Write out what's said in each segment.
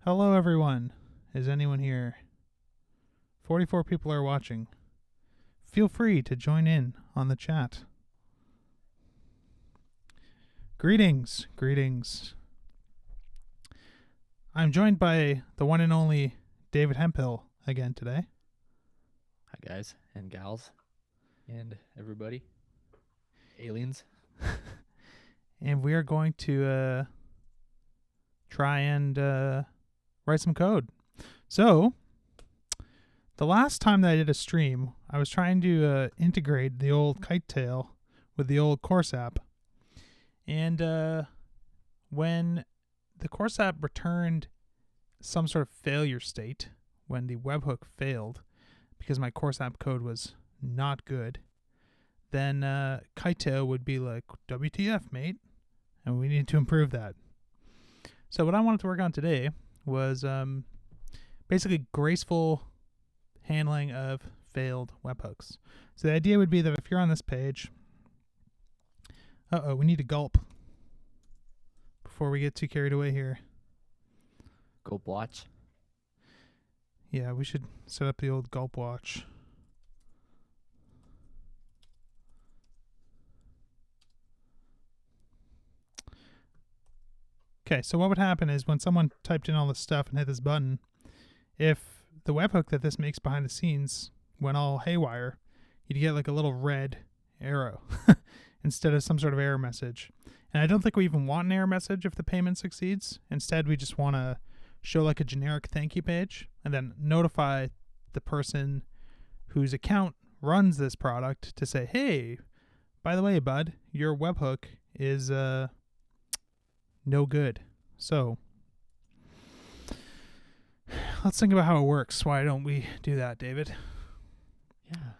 Hello, everyone. Is anyone here? 44 people are watching. Feel free to join in on the chat. Greetings, greetings. I'm joined by the one and only David Hemphill again today. Hi, guys and gals and everybody. Aliens. And we are going to try and write some code. So, the last time that I did a stream, I was trying to integrate the old KiteTail with the old course app. And when the course app returned some sort of failure state, when the webhook failed because my course app code was not good, then KiteTail would be like, WTF, mate? And we need to improve that. So what I wanted to work on today was basically graceful handling of failed webhooks. So the idea would be that if you're on this page, we need a gulp before we get too carried away here. Go watch. Yeah, we should set up the old gulp watch. Okay, so what would happen is when someone typed in all this stuff and hit this button, if the webhook that this makes behind the scenes went all haywire, you'd get like a little red arrow instead of some sort of error message. And I don't think we even want an error message if the payment succeeds. Instead, we just want to show like a generic thank you page and then notify the person whose account runs this product to say, hey, by the way, bud, your webhook is no good. So let's think about how it works. Why don't we do that, David? Yeah.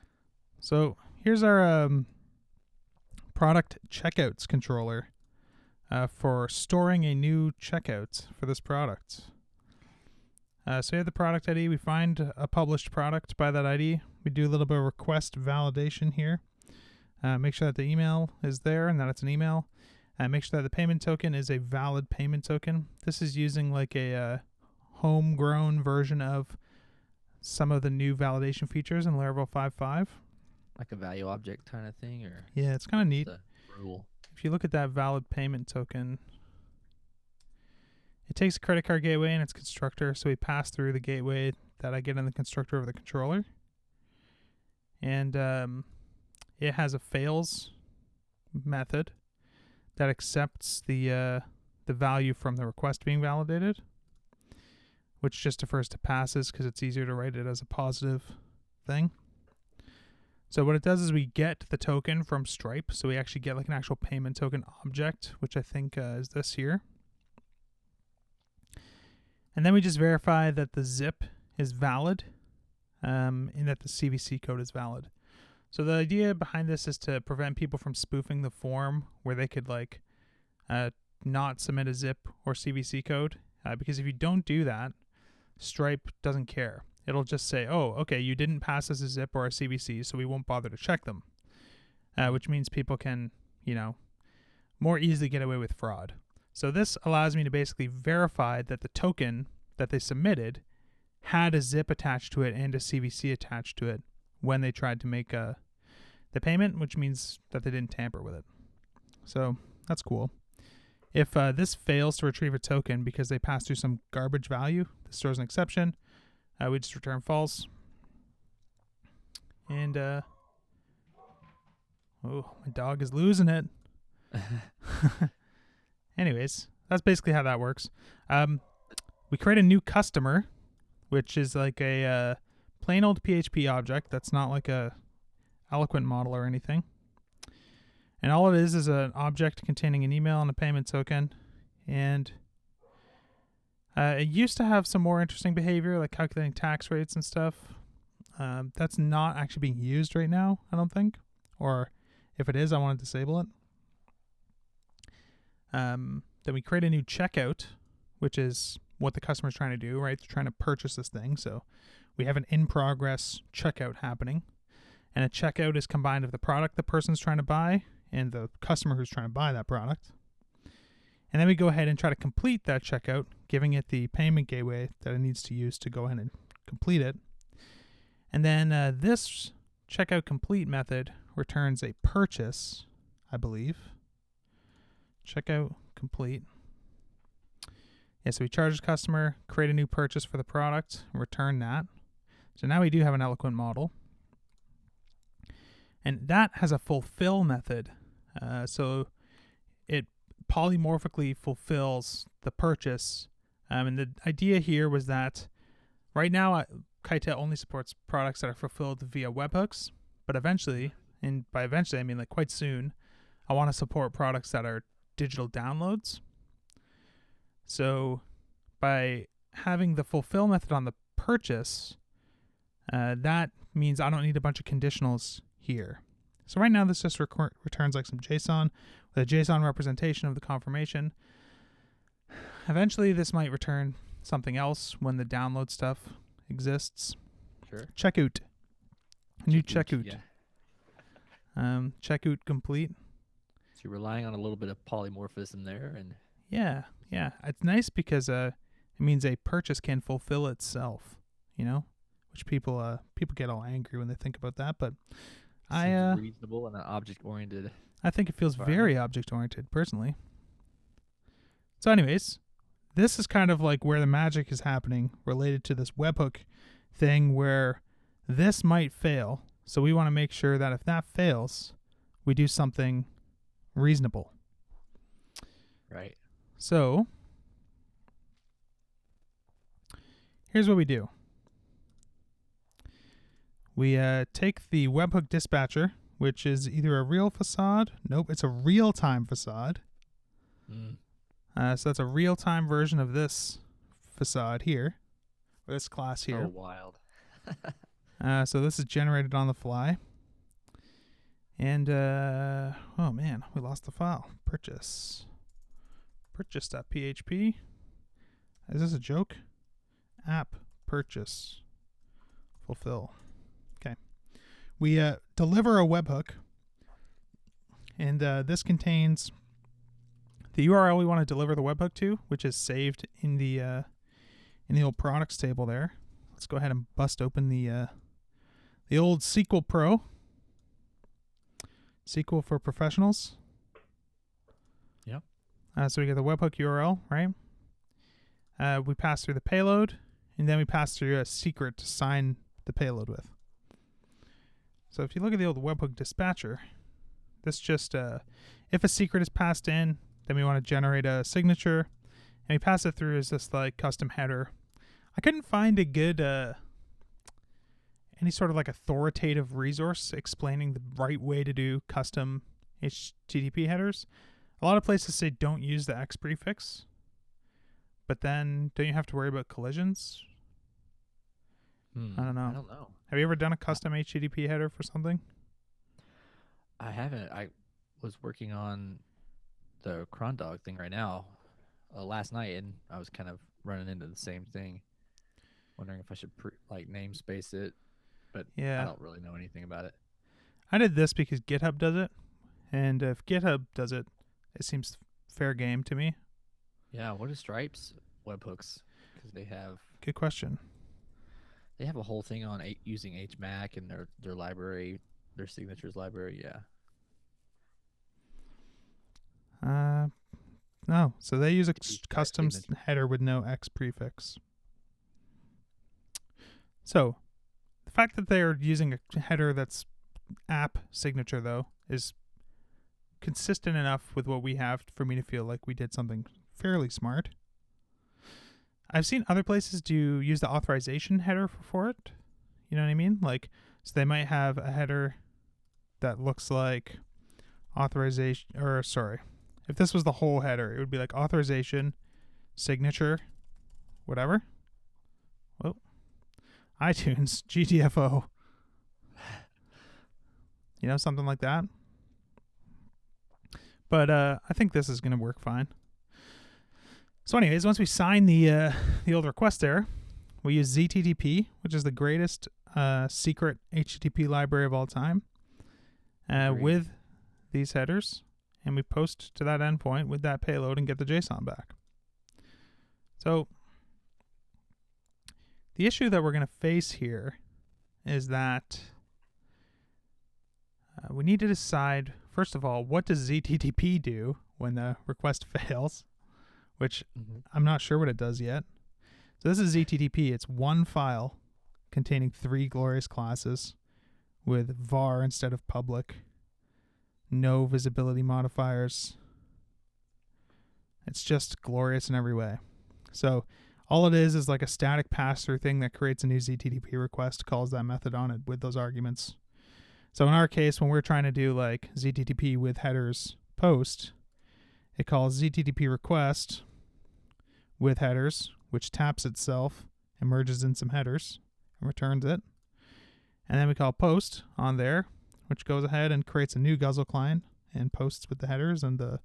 So here's our product checkouts controller for storing a new checkout for this product. So we have the product ID. We find a published product by that ID. We do a little bit of request validation here. Make sure that the email is there and that it's an email. Make sure that the payment token is a valid payment token. This is using like a homegrown version of some of the new validation features in Laravel 5.5. Like a value object kind of thing, or Yeah, it's kind of neat. the rule. If you look at that valid payment token, it takes a credit card gateway and its constructor, so we pass through the gateway that I get in the constructor of the controller. And it has a fails method that accepts the value from the request being validated, which just defers to passes because it's easier to write it as a positive thing. So what it does is we get the token from Stripe, so we actually get like an actual payment token object, which I think is this here. And then we just verify that the zip is valid and that the CVC code is valid. So the idea behind this is to prevent people from spoofing the form where they could like not submit a zip or CVC code. Because if you don't do that, Stripe doesn't care. It'll just say, oh, okay, you didn't pass us a zip or a CVC, so we won't bother to check them. Which means people can, more easily get away with fraud. So this allows me to basically verify that the token that they submitted had a zip attached to it and a CVC attached to it when they tried to make the payment, which means that they didn't tamper with it. So that's cool. If this fails to retrieve a token because they pass through some garbage value, this throws an exception. We just return false. And, oh, my dog is losing it. Anyways, that's basically how that works. We create a new customer, which is like a plain old PHP object that's not like a eloquent model or anything. And all it is an object containing an email and a payment token. And it used to have some more interesting behavior, like calculating tax rates and stuff. That's not actually being used right now, I don't think. Or if it is, I want to disable it. Then we create a new checkout, which is what the customer's trying to do, right? They're trying to purchase this thing. So we have an in-progress checkout happening. And a checkout is combined of the product the person's trying to buy and the customer who's trying to buy that product. And then we go ahead and try to complete that checkout giving it the payment gateway that it needs to use to go ahead and complete it. And then this checkout complete method returns a purchase, I believe. Checkout complete. Yeah, so we charge the customer, create a new purchase for the product, return that. So now we do have an eloquent model. And that has a fulfill method. So it polymorphically fulfills the purchase. And the idea here was that right now, KiteTail only supports products that are fulfilled via webhooks. But eventually, and by eventually I mean like quite soon, I want to support products that are digital downloads. So by having the fulfill method on the purchase, that means I don't need a bunch of conditionals here. So right now this just returns like some JSON with a JSON representation of the confirmation. Eventually this might return something else when the download stuff exists. Sure. Checkout. New checkout. Yeah. Checkout complete. So you're relying on a little bit of polymorphism there, and Yeah. It's nice because it means a purchase can fulfill itself, which people get all angry when they think about that, but seems reasonable and object-oriented. I think it feels very object-oriented, personally. So anyways, this is kind of like where the magic is happening related to this webhook thing where this might fail. So we want to make sure that if that fails, we do something reasonable. Right. So here's what we do. We take the webhook dispatcher, which is either a real facade. Nope, it's a real-time facade. So that's a real-time version of this facade here, or this class here. Oh, wild. So this is generated on the fly. And, oh man, we lost the file. Purchase.php. Is this a joke? App purchase. Fulfill. Okay. We deliver a webhook. And this contains the URL we want to deliver the webhook to, which is saved in the old products table there. Let's go ahead and bust open the old SQL Pro. SQL for professionals. Yep. So we get the webhook URL, right? We pass through the payload, and then we pass through a secret to sign the payload with. So if you look at the old webhook dispatcher, this just, if a secret is passed in, then we want to generate a signature, and we pass it through as this like custom header. I couldn't find a good, any sort of like authoritative resource explaining the right way to do custom HTTP headers. A lot of places say don't use the X prefix, but then don't you have to worry about collisions? I don't know. Have you ever done a custom HTTP header for something? I haven't. I was working on the cron dog thing right now last night, and I was kind of running into the same thing, wondering if I should namespace it, but yeah. I don't really know anything about it. I did this because GitHub does it, and if GitHub does it, it seems fair game to me. Yeah, what is Stripe's webhooks? Because they have... Good question. They have a whole thing on using HMAC and their library, their signatures library, yeah. No, so they use a custom header with no X prefix. So the fact that they're using a header that's app signature, though, is consistent enough with what we have for me to feel like we did something fairly smart. I've seen other places use the authorization header for it. You know what I mean? Like, so they might have a header that looks like authorization, or sorry, if this was the whole header, it would be like authorization, signature, whatever. Whoa. iTunes, GTFO. Something like that. But I think this is going to work fine. So anyways, once we sign the old request there, we use ZTTP, which is the greatest secret HTTP library of all time, with these headers, and we post to that endpoint with that payload and get the JSON back. So the issue that we're going to face here is that we need to decide, first of all, what does ZTTP do when the request fails, which I'm not sure what it does yet. So this is ZTTP. It's one file containing 3 glorious classes with var instead of public, no visibility modifiers. It's just glorious in every way. So all it is like a static pass-through thing that creates a new ZTTP request, calls that method on it with those arguments. So in our case, when we're trying to do like ZTTP with headers post, it calls ZTTP request with headers, which taps itself and merges in some headers and returns it. And then we call post on there, which goes ahead and creates a new Guzzle client and posts with the headers and the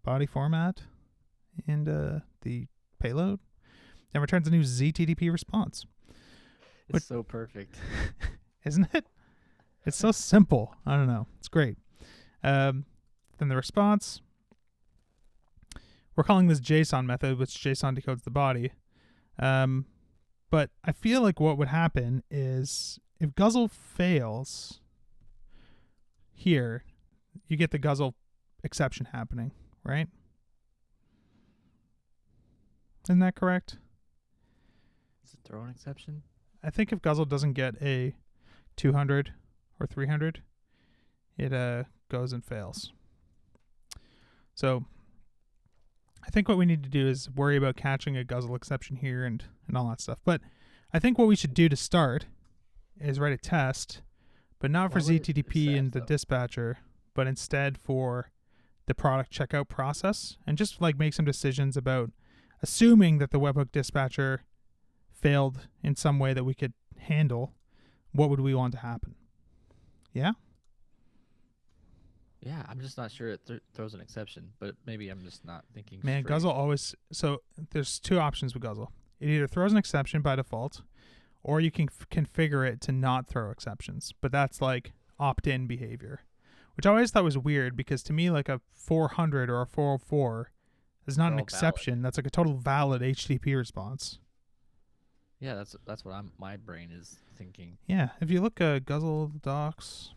body format and the payload, and returns a new ZTTP response. It's so perfect. Isn't it? It's so simple. I don't know. It's great. Then the response, we're calling this JSON method, which JSON decodes the body. But I feel like what would happen is if Guzzle fails here, you get the Guzzle exception happening, right? Isn't that correct? Is it throw an exception? I think if Guzzle doesn't get a 200 or 300, it goes and fails. So I think what we need to do is worry about catching a Guzzle exception here and all that stuff. But I think what we should do to start is write a test, but not for ZTTP and the dispatcher, but instead for the product checkout process, and just like make some decisions about assuming that the webhook dispatcher failed in some way that we could handle, what would we want to happen? Yeah? Yeah, I'm just not sure it throws an exception, but maybe I'm just not thinking Man, straight. Guzzle always... So there's 2 options with Guzzle. It either throws an exception by default, or you can configure it to not throw exceptions. But that's like opt-in behavior, which I always thought was weird, because to me, like a 400 or a 404 is not an exception. Valid. That's like a total valid HTTP response. Yeah, that's what my brain is thinking. Yeah, if you look at Guzzle docs,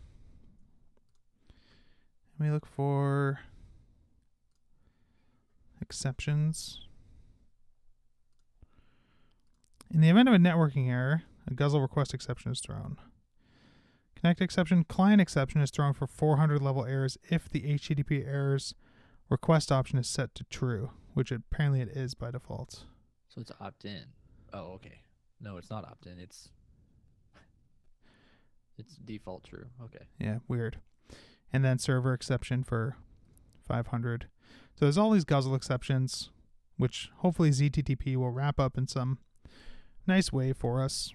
let me look for exceptions. In the event of a networking error, a Guzzle request exception is thrown. Connect exception, client exception is thrown for 400 level errors if the HTTP errors request option is set to true, which apparently it is by default. So it's opt-in. Oh, okay. No, it's not opt-in. It's default true. Okay. Yeah, weird. And then server exception for 500. So there's all these Guzzle exceptions, which hopefully ZTTP will wrap up in some nice way for us.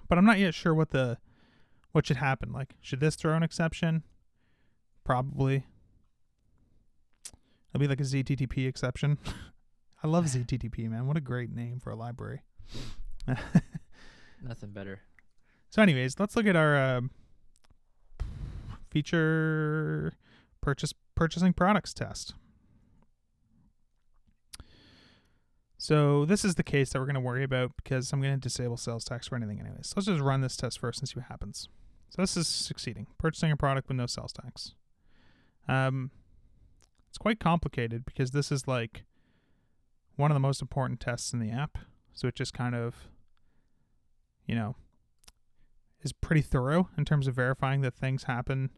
But I'm not yet sure what should happen. Like, should this throw an exception? Probably. It'll be like a ZTTP exception. I love ZTTP, man. What a great name for a library. Nothing better. So anyways, let's look at our feature purchasing products test. So this is the case that we're going to worry about, because I'm going to disable sales tax for anything anyways. So let's just run this test first and see what happens. So this is succeeding. Purchasing a product with no sales tax. It's quite complicated, because this is like one of the most important tests in the app. So it just kind of, is pretty thorough in terms of verifying that things happen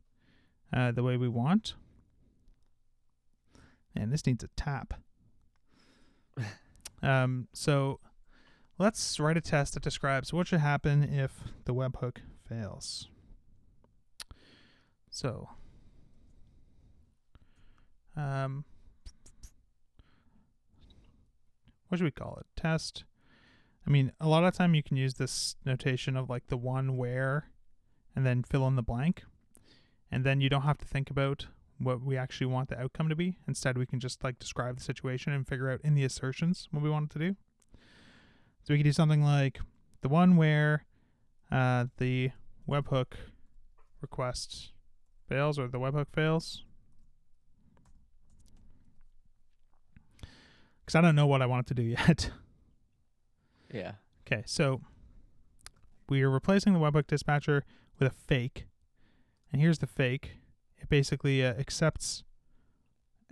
the way we want. And this needs a tap. So let's write a test that describes what should happen if the webhook fails. So, what should we call it? Test. I mean, a lot of the time you can use this notation of like the one where, and then fill in the blank. And then you don't have to think about what we actually want the outcome to be. Instead, we can just like describe the situation and figure out in the assertions what we want it to do. So we can do something like the one where the webhook request fails, or the webhook fails. because I don't know what I want it to do yet. Yeah. Okay, so we are replacing the webhook dispatcher with a fake. And here's the fake. It basically accepts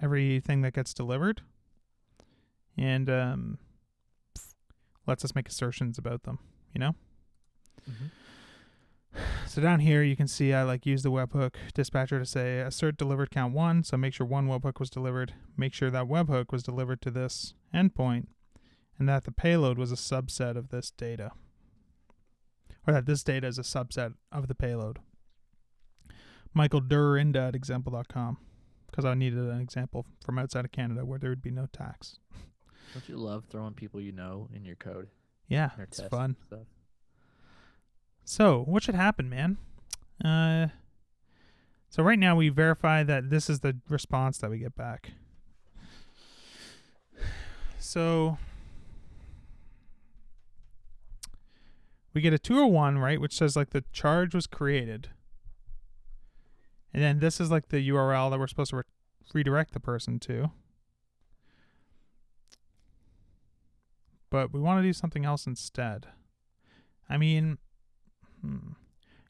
everything that gets delivered and lets us make assertions about them, you know? Mm-hmm. So down here you can see I use the webhook dispatcher to say assert delivered count 1, so make sure 1 webhook was delivered, make sure that webhook was delivered to this endpoint, and that the payload was a subset of this data. Or that this data is a subset of the payload. Michael Durinda at example.com, because I needed an example from outside of Canada where there would be no tax. Don't you love throwing people you know in your code? Yeah, Their it's tests fun. and stuff? So, what should happen, man? So right now we verify that this is the response that we get back. So we get a 201, right, which says the charge was created. And then this is the URL that we're supposed to redirect the person to. But we want to do something else instead. I mean,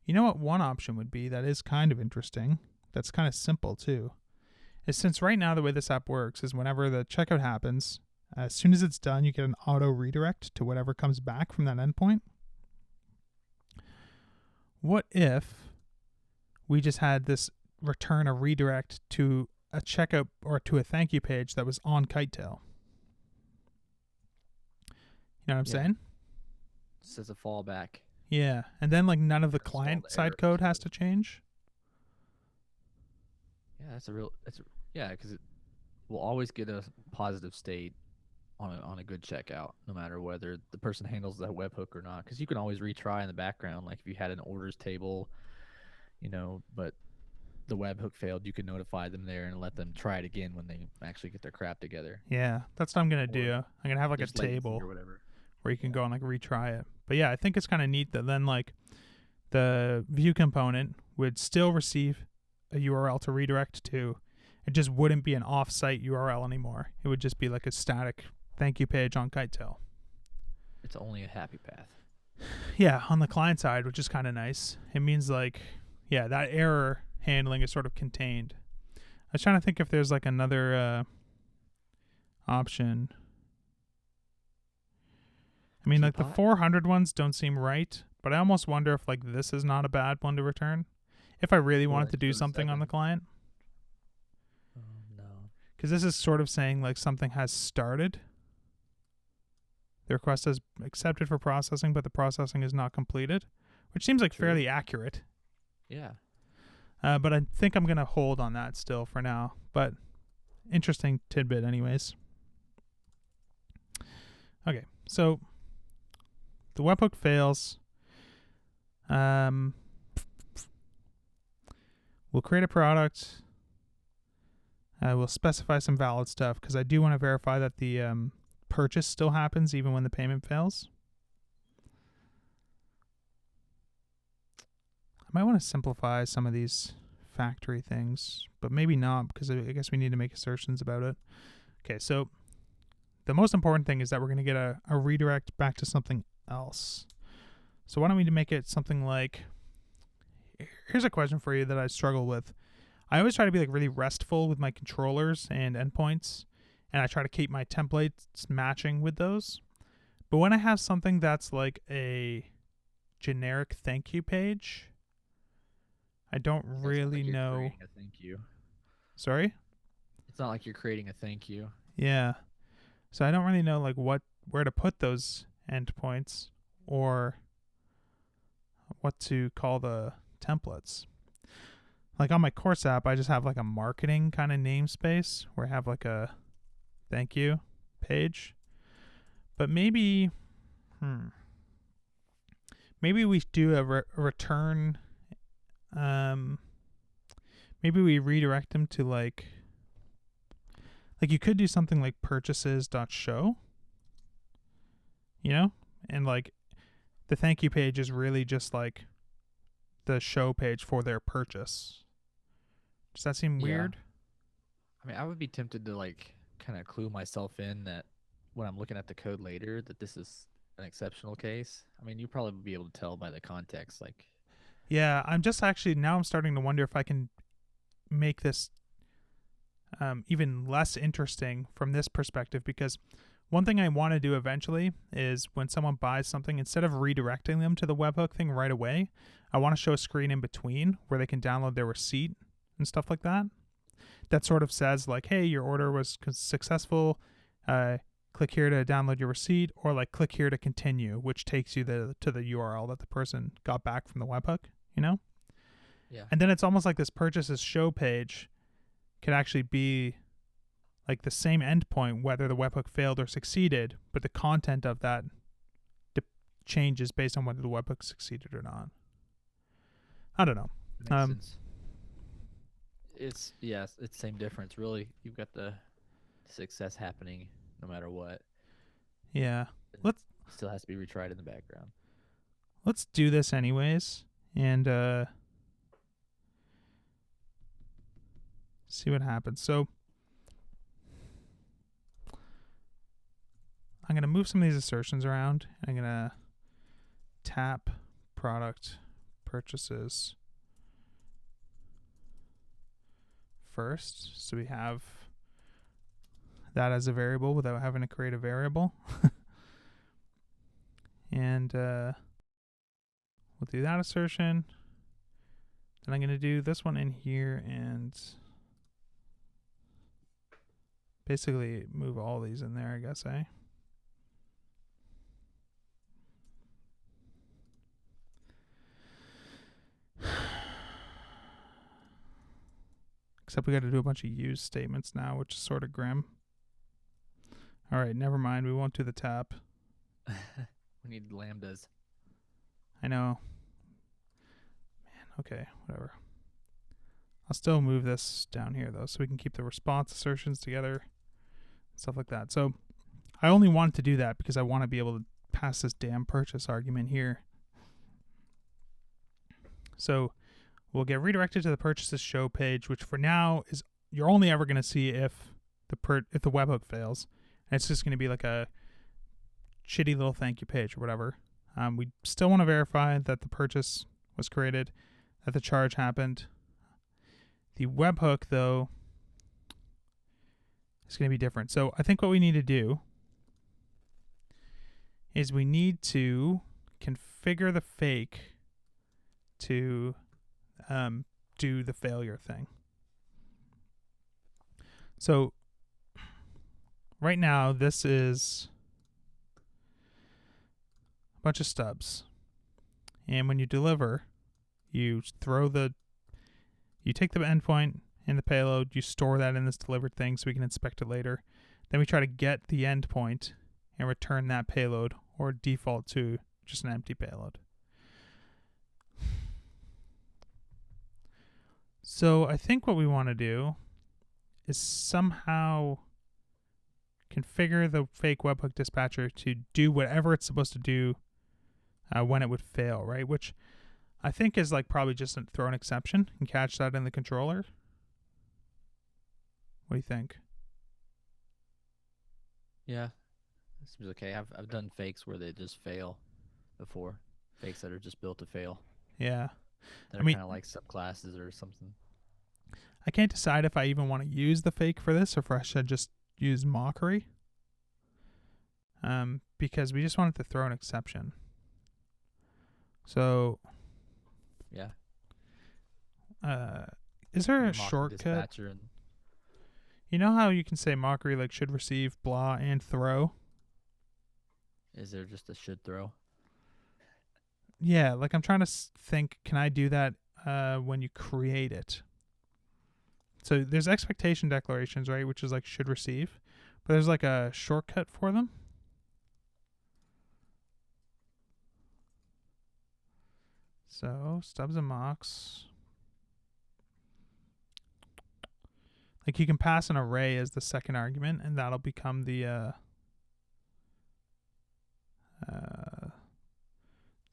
you know what one option would be that is kind of interesting, that's kind of simple too, is since right now the way this app works is whenever the checkout happens, as soon as it's done, you get an auto redirect to whatever comes back from that endpoint. What if we just had this return a redirect to a checkout or to a thank you page that was on KiteTail? You know what I'm saying? Just as a fallback. Yeah, and then none of the Solve client side errors. code has to change. Yeah, because it will always get a positive state on a good checkout, no matter whether the person handles that webhook or not. Because you can always retry in the background, like if you had an orders table, but the webhook failed, you can notify them there and let them try it again when they actually get their crap together. Yeah, that's what I'm gonna do. I'm gonna have a There's table or whatever. where you can go and retry it. But yeah, I think it's kind of neat that then the view component would still receive a URL to redirect to. It just wouldn't be an off-site URL anymore. It would just be a static thank you page on KiteTail. It's only a happy path. Yeah, on the client side, which is kind of nice. It means that error handling is sort of contained. I was trying to think if there's another option. I mean, the 400 ones don't seem right, but I almost wonder if this is not a bad one to return if I really wanted to do something on the client. No. Because this is sort of saying something has started. The request is accepted for processing, but the processing is not completed, which seems fairly accurate. Yeah. But I think I'm going to hold on that still for now. But interesting tidbit anyways. Okay, so the webhook fails. We'll create a product. We'll specify some valid stuff because I do want to verify that the purchase still happens even when the payment fails. I might want to simplify some of these factory things, but maybe not because I guess we need to make assertions about it. Okay, so the most important thing is that we're going to get a redirect back to something else. So why don't we make it something here's a question for you that I struggle with. I always try to be really restful with my controllers and endpoints, and I try to keep my templates matching with those. But when I have something that's a generic thank you page, I don't really know. A thank you. Sorry? It's not like you're creating a thank you. Yeah. So I don't really know where to put those endpoints or what to call the templates. On my course app, I just have a marketing kind of namespace where I have a thank you page. But maybe we do a return. Maybe we redirect them to you could do something like purchases.show, and the thank you page is really just the show page for their purchase. Does that seem weird? I mean, I would be tempted to kind of clue myself in that when I'm looking at the code later that this is an exceptional case. I mean, you probably be able to tell by the context. Like, Yeah, I'm just actually now I'm starting to wonder if I can make this even less interesting from this perspective, because one thing I want to do eventually is when someone buys something, instead of redirecting them to the webhook thing right away, I want to show a screen in between where they can download their receipt and stuff like that. That sort of says like, hey, your order was successful. Click here to download your receipt, or like click here to continue, which takes you to the URL that the person got back from the webhook, you know? yeah, And then it's almost like this purchases show page could actually be like the same endpoint whether the webhook failed or succeeded, but the content of that changes based on whether the webhook succeeded or not. I don't know. makes sense. It's same difference really. You've got the success happening no matter what. Yeah. And Let's still has to be retried in the background. let's do this anyways and see what happens. So I'm going to move some of these assertions around. I'm going to tap product purchases first, so we have that as a variable without having to create a variable. And we'll do that assertion. Then I'm going to do this one in here and basically move all these in there, I guess, eh? Except we got to do a bunch of use statements now, which is sort of grim. All right, never mind. We won't do the tap. We need lambdas. I know. Man, okay, whatever. I'll still move this down here, though, so we can keep the response assertions together, stuff like that. So I only wanted to do that because I want to be able to pass this damn purchase argument here. So we'll get redirected to the purchases show page, which for now is you're only ever going to see if the webhook fails. And it's just going to be like a shitty little thank you page or whatever. We still want to verify that the purchase was created, that the charge happened. The webhook, though, is going to be different. So I think what we need to do is we need to configure the fake to do the failure thing. So right now, this is a bunch of stubs. And when you deliver, you take the endpoint and the payload, you store that in this delivered thing so we can inspect it later. Then we try to get the endpoint and return that payload, or default to just an empty payload. So I think what we want to do is somehow configure the fake webhook dispatcher to do whatever it's supposed to do when it would fail, right? Which I think is like probably just throw an exception and catch that in the controller. What do you think? Yeah, this seems okay. I've done fakes where they just fail before. Fakes that are just built to fail. Yeah. That I are mean, kind of like subclasses or something. I can't decide if I even want to use the fake for this or if I should just use mockery. Because we just wanted to throw an exception. So, Yeah. is there a Mock shortcut? dispatcher and You know how you can say mockery like should receive, blah, and throw? is there just a should throw? Yeah, like I'm trying to think, can I do that when you create it? So there's expectation declarations, right, which is like should receive, but there's like a shortcut for them. So stubs and mocks. Like you can pass an array as the second argument, and that'll become the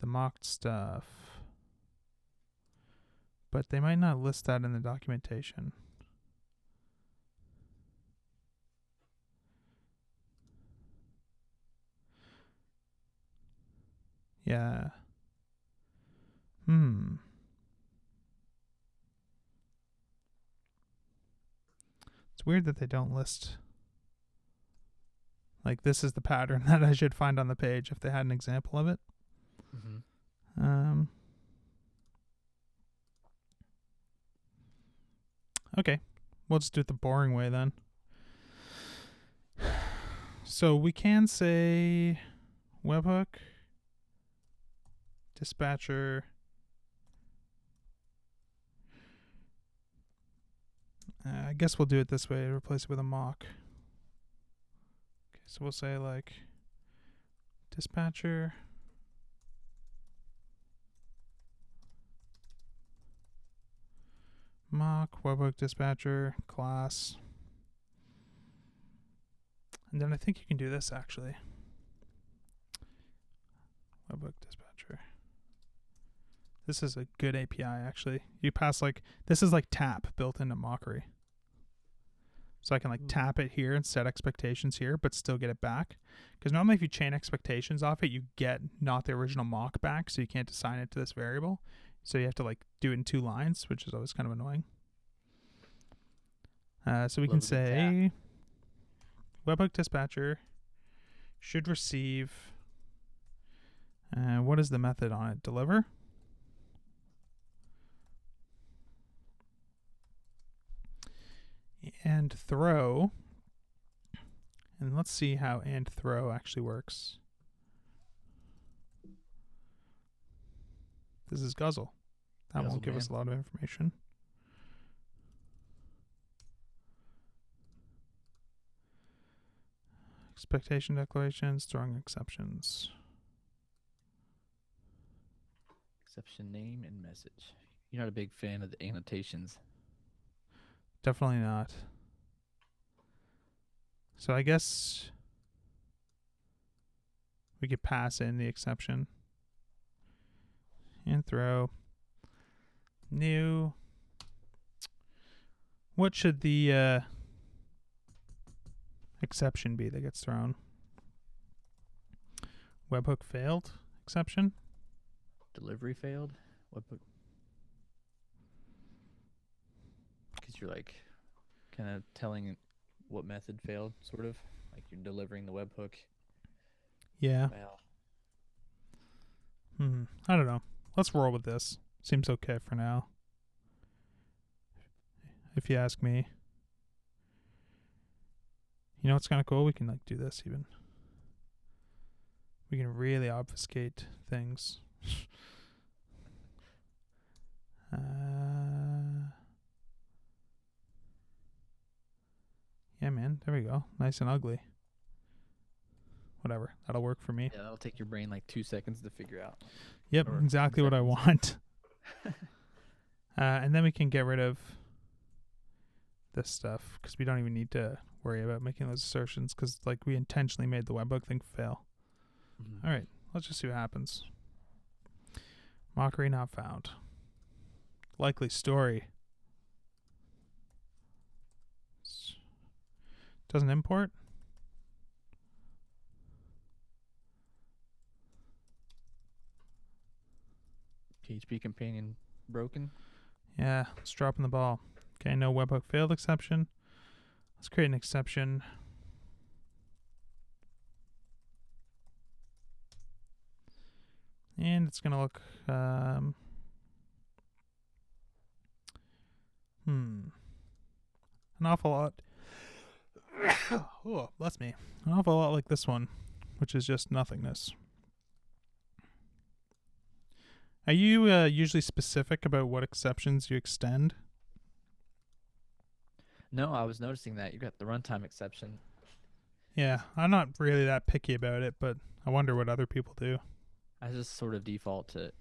mocked stuff. But they might not list that in the documentation. Yeah. It's weird that they don't list. Like, this is the pattern that I should find on the page if they had an example of it. Mm-hmm. Okay. We'll just do it the boring way then. So we can say webhook, dispatcher, I guess we'll do it this way, replace it with a mock. Okay, so we'll say like dispatcher, mock, webhook dispatcher, class. And then I think you can do this actually. Webhook dispatcher. This is a good API actually. You pass like, this is like tap built into Mockery. So I can like tap it here and set expectations here, but still get it back. Because normally if you chain expectations off it, you get not the original mock back, so you can't assign it to this variable. So you have to like do it in 2 lines, which is always kind of annoying. So we can say webhook dispatcher should receive, what is the method on it? Deliver? And throw. And let's see how and throw actually works. This is guzzle. That won't give us a lot of information. Expectation declarations, throwing exceptions. Exception name and message. You're not a big fan of the annotations. Definitely not. So I guess we could pass in the exception. And throw. New. What should the exception be that gets thrown? Webhook failed exception? Delivery failed? Webhook. Because you're like kind of telling what method failed, sort of. Like you're delivering the webhook. Yeah. Well. I don't know. Let's roll with this. Seems okay for now. If you ask me. You know what's kind of cool? We can like do this even. We can really obfuscate things. Yeah, man. There we go. Nice and ugly. Whatever. That'll work for me. Yeah, that'll take your brain like 2 seconds to figure out. Yep, exactly what I want. And then we can get rid of this stuff because we don't even need to worry about making those assertions because like we intentionally made the webhook thing fail. Mm-hmm. All right, let's just see what happens. Mockery not found. Likely story. Doesn't import. PHP companion broken. Yeah, it's dropping the ball. Okay, no webhook failed exception. Let's create an exception. And it's going to look... an awful lot... oh, bless me. An awful lot like this one, which is just nothingness. Are you usually specific about what exceptions you extend? No, I was noticing that you got the runtime exception. Yeah, I'm not really that picky about it, but I wonder what other people do. I just sort of default to,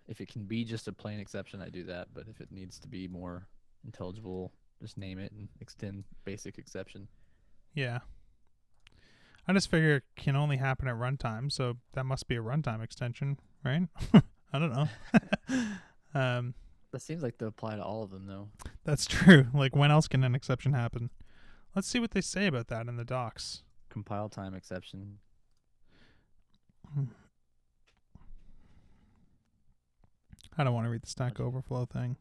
if it can be just a plain exception, I do that. But if it needs to be more intelligible, just name it and extend basic exception. Yeah. I just figure it can only happen at runtime, so that must be a runtime extension, right? I don't know. That seems like they apply to all of them, though. That's true. Like, when else can an exception happen? Let's see what they say about that in the docs. Compile time exception. I don't want to read the Stack Overflow thing.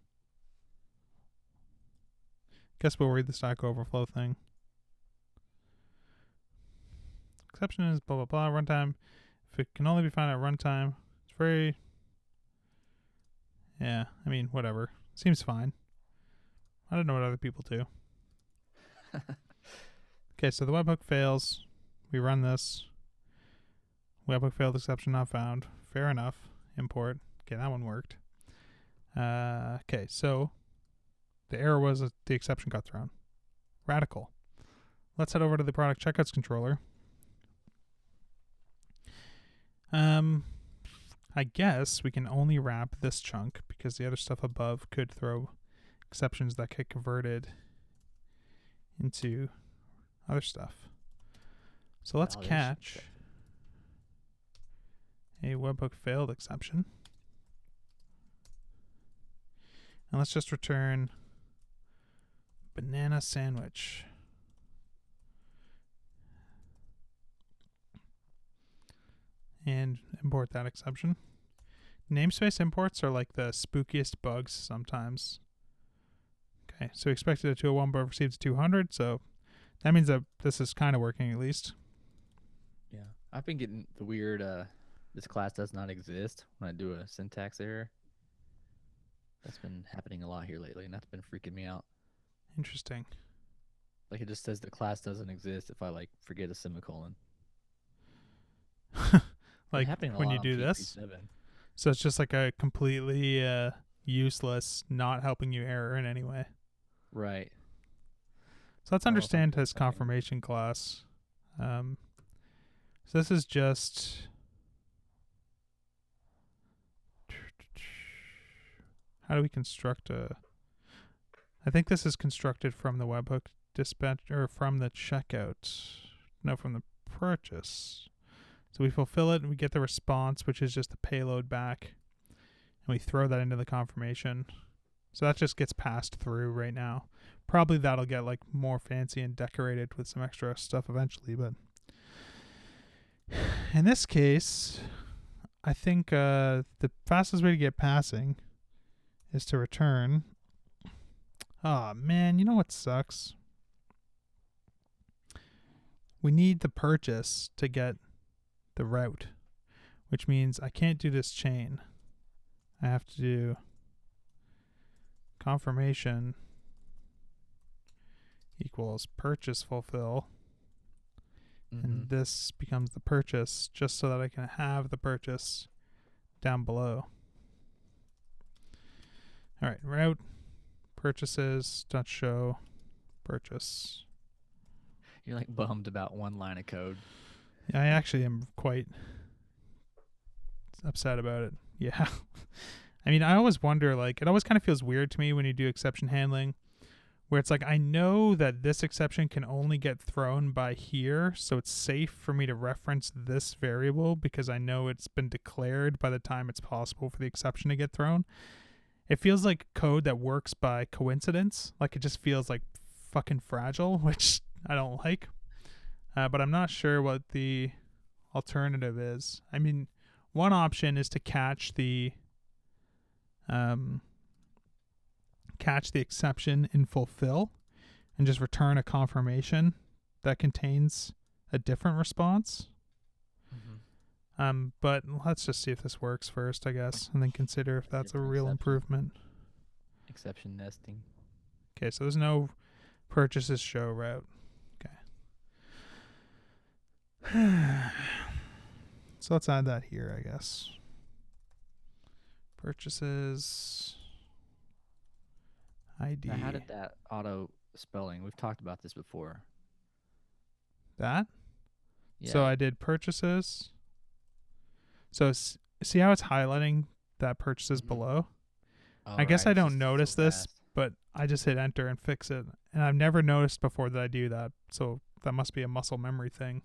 Guess we'll read the Stack Overflow thing. Exception is blah, blah, blah. Runtime. If it can only be found at runtime, it's very... Yeah, I mean, whatever. Seems fine. I don't know what other people do. Okay, so the webhook fails. We run this. Webhook failed, exception not found. Fair enough. Import. Okay, that one worked. Okay, so the error was that the exception got thrown. Radical. Let's head over to the product checkouts controller. I guess we can only wrap this chunk because the other stuff above could throw exceptions that get converted into other stuff. So let's catch a webhook failed exception. And let's just return banana sandwich. And import that exception. Namespace imports are like the spookiest bugs sometimes. Okay, so we expected a 201 but received a 200, so that means that this is kind of working at least. Yeah, I've been getting the weird this class does not exist when I do a syntax error. That's been happening a lot here lately, and that's been freaking me out. Interesting. Like it just says the class doesn't exist if I like forget a semicolon. Like when you do this. So it's just like a completely useless, not helping you error in any way. Right. So let's understand his confirmation class. So this is just... How do we construct a... I think this is constructed from the webhook dispatch, or from the checkout. No, from the purchase. So we fulfill it and we get the response, which is just the payload back. And we throw that into the confirmation. So that just gets passed through right now. Probably that'll get like more fancy and decorated with some extra stuff eventually. But in this case, I think the fastest way to get passing is to return. Oh man, you know what sucks? We need the purchase to get the route, which means I can't do this chain. I have to do confirmation equals purchase fulfill, and this becomes the purchase just so that I can have the purchase down below. All right, route purchases dot show purchase. You're like bummed about one line of code. I actually am quite upset about it. Yeah. I mean, I always wonder, like, it always kind of feels weird to me when you do exception handling, where it's like, I know that this exception can only get thrown by here, so it's safe for me to reference this variable because I know it's been declared by the time it's possible for the exception to get thrown. It feels like code that works by coincidence. Like, it just feels like fucking fragile, which I don't like. But I'm not sure what the alternative is. I mean, one option is to catch the exception in fulfill and just return a confirmation that contains a different response. But let's just see if this works first, I guess, and then consider if that's a real improvement. Exception nesting. Okay, so there's no purchases show route. So let's add that here, I guess. Purchases ID. Now, how did that auto spelling? We've talked about this before. That? Yeah. So I did purchases. So see how it's highlighting that purchases below? I guess I don't notice this, but I just hit enter and fix it. And I've never noticed before that I do that. So that must be a muscle memory thing.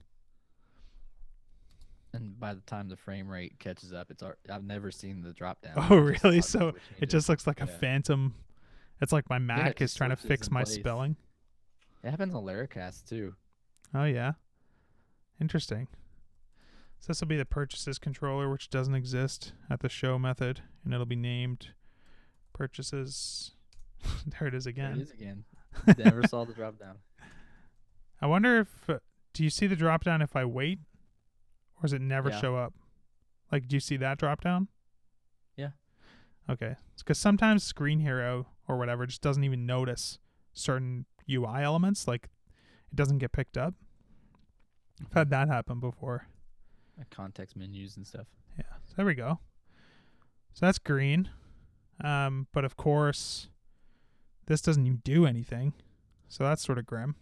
And by the time the frame rate catches up, I've never seen the drop down. Oh, really? So it just looks like a phantom. It's like my Mac is trying to fix my spelling. It happens on Laracast too. Oh, yeah. Interesting. So this will be the purchases controller, which doesn't exist at the show method, and it'll be named purchases. There it is There again. it is again. Never saw the drop down. I wonder if do you see the drop down if I wait, or does it never Yeah. show up? Like, do you see that drop down? Yeah. Okay, because sometimes Screen Hero or whatever just doesn't even notice certain UI elements, like it doesn't get picked up. I've had that happen before. Like context menus and stuff. Yeah, so there we go. So that's green, but of course, this doesn't even do anything. So that's sort of grim,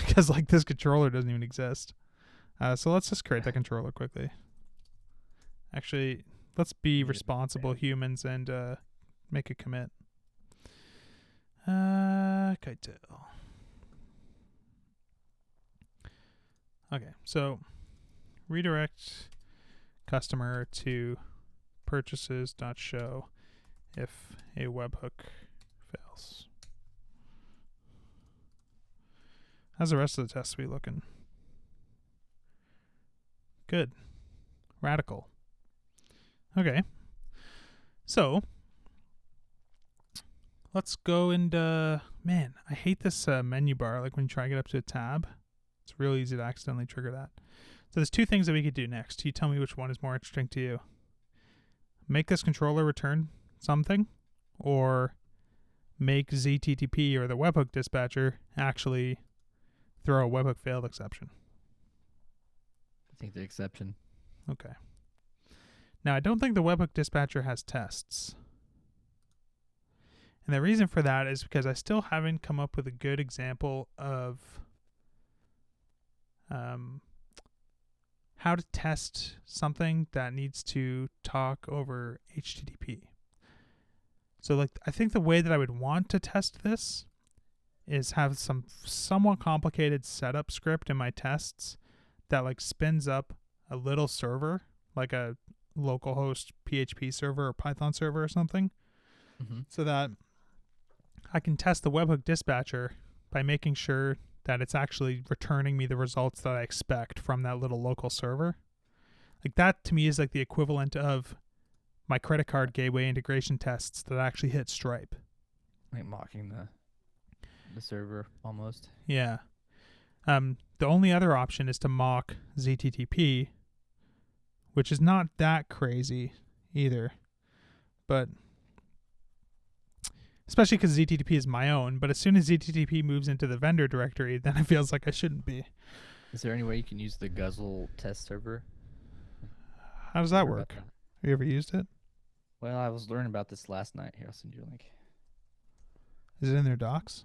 because like this controller doesn't even exist. So let's just create that controller quickly. Actually, let's be responsible humans and make a commit. KiteTail. Okay, so redirect customer to purchases.show if a webhook fails. How's the rest of the test suite looking? Good. Radical. Okay. So let's go and man, I hate this menu bar. Like when you try to get up to a tab, it's real easy to accidentally trigger that. So there's two things that we could do next. You tell me which one is more interesting to you. Make this controller return something, or make ZTTP or the webhook dispatcher actually throw a webhook failed exception. I think the exception. Okay. Now, I don't think the webhook dispatcher has tests. And the reason for that is because I still haven't come up with a good example of how to test something that needs to talk over HTTP. So, like, I think the way that I would want to test this is have some somewhat complicated setup script in my tests that, like, spins up a little server, like a localhost PHP server or Python server or something, so that I can test the webhook dispatcher by making sure that it's actually returning me the results that I expect from that little local server. Like, that to me is like the equivalent of my credit card gateway integration tests that actually hit Stripe. Like mocking the server almost. Yeah. The only other option is to mock ZTTP, which is not that crazy either. But especially because ZTTP is my own. But as soon as ZTTP moves into the vendor directory, then it feels like I shouldn't be. Is there any way you can use the Guzzle test server? How does that work? Have you ever used it? Well, I was learning about this last night. Here, I'll send you a link. Is it in their docs?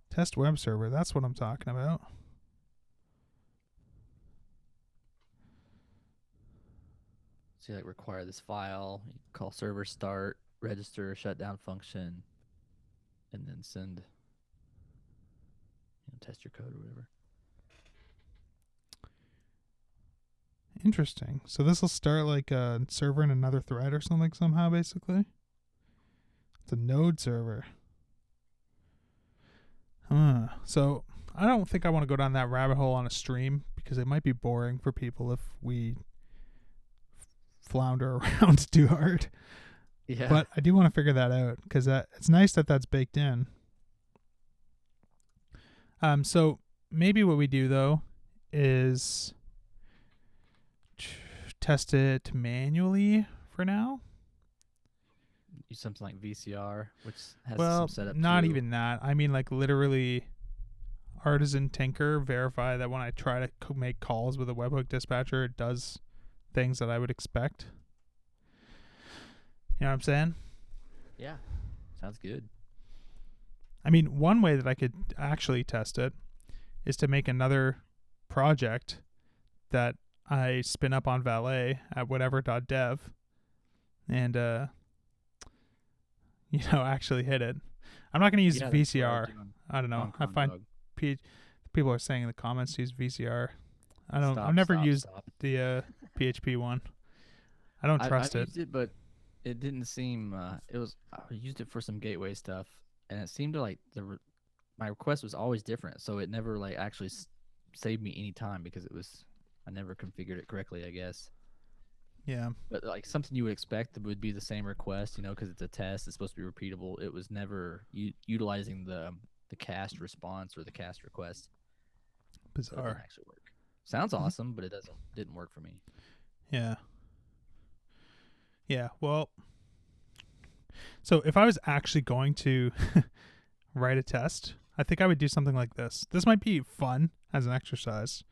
Test web server. That's what I'm talking about. So you like require this file, you call server start, register, shutdown function, and then send, test your code or whatever. Interesting. So this will start like a server in another thread or something somehow, basically. It's a node server. So I don't think I want to go down that rabbit hole on a stream because it might be boring for people if we flounder around too hard. Yeah. But I do want to figure that out because it's nice that that's baked in. So maybe what we do though is test it manually for now. Use something like VCR, which has Well, some setup. not too. even that. I mean, like literally, artisan tinker verify that when I try to make calls with a webhook dispatcher, it does things that I would expect. You know what I'm saying? Yeah. Sounds good. I mean, one way that I could actually test it is to make another project that I spin up on Valet at whatever.dev and, actually hit it. I'm not going to use Yeah, that's what I VCR. was doing I don't know. on I find Condog. people are saying in the comments to use VCR. I've Stop, never stop, used stop. the PHP one. I don't trust I've it. used it, but it didn't seem. I used it for some gateway stuff, and it seemed to like my request was always different, so it never like actually saved me any time because I never configured it correctly, I guess. Yeah. But like something you would expect that would be the same request, because it's a test, it's supposed to be repeatable. It was never utilizing the cast response or the cast request, so it didn't Bizarre. actually work. Sounds Mhm. awesome, but it didn't work for me. Yeah. Yeah. Well, so if I was actually going to write a test, I think I would do something like this. This might be fun as an exercise,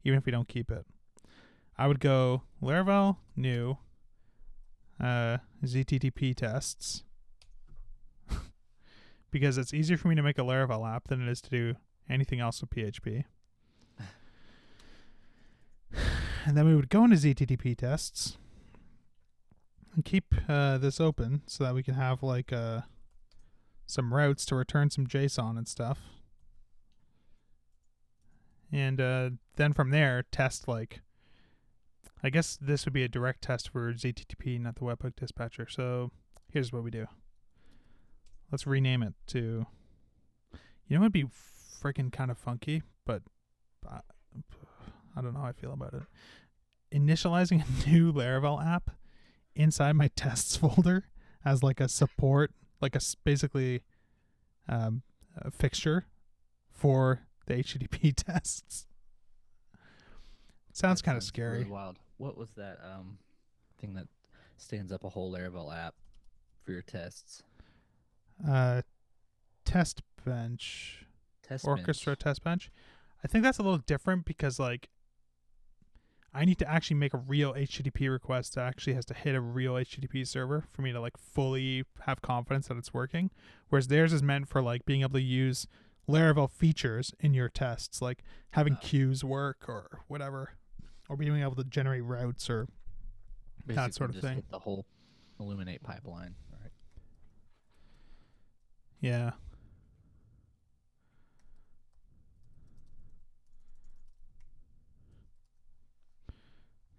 even if we don't keep it. I would go Laravel new ZTTP tests because it's easier for me to make a Laravel app than it is to do anything else with PHP. And then we would go into ZTTP tests and keep this open so that we can have like some routes to return some JSON and stuff. And then from there, test like, I guess this would be a direct test for ZTTP, not the webhook dispatcher. So here's what we do. Let's rename it to, what would be freaking kind of funky, but I don't know how I feel about it. Initializing a new Laravel app inside my tests folder as like a support, like basically a fixture for the HTTP tests. Sounds kind of scary. Really wild. What was that thing that stands up a whole Laravel app for your tests? Test bench. Test Orchestra bench. test bench. I think that's a little different because like I need to actually make a real HTTP request that actually has to hit a real HTTP server for me to like fully have confidence that it's working. Whereas theirs is meant for like being able to use Laravel features in your tests, like having queues work or whatever, or being able to generate routes or Basically that sort of just thing. hit the whole Illuminate pipeline. Right. Yeah.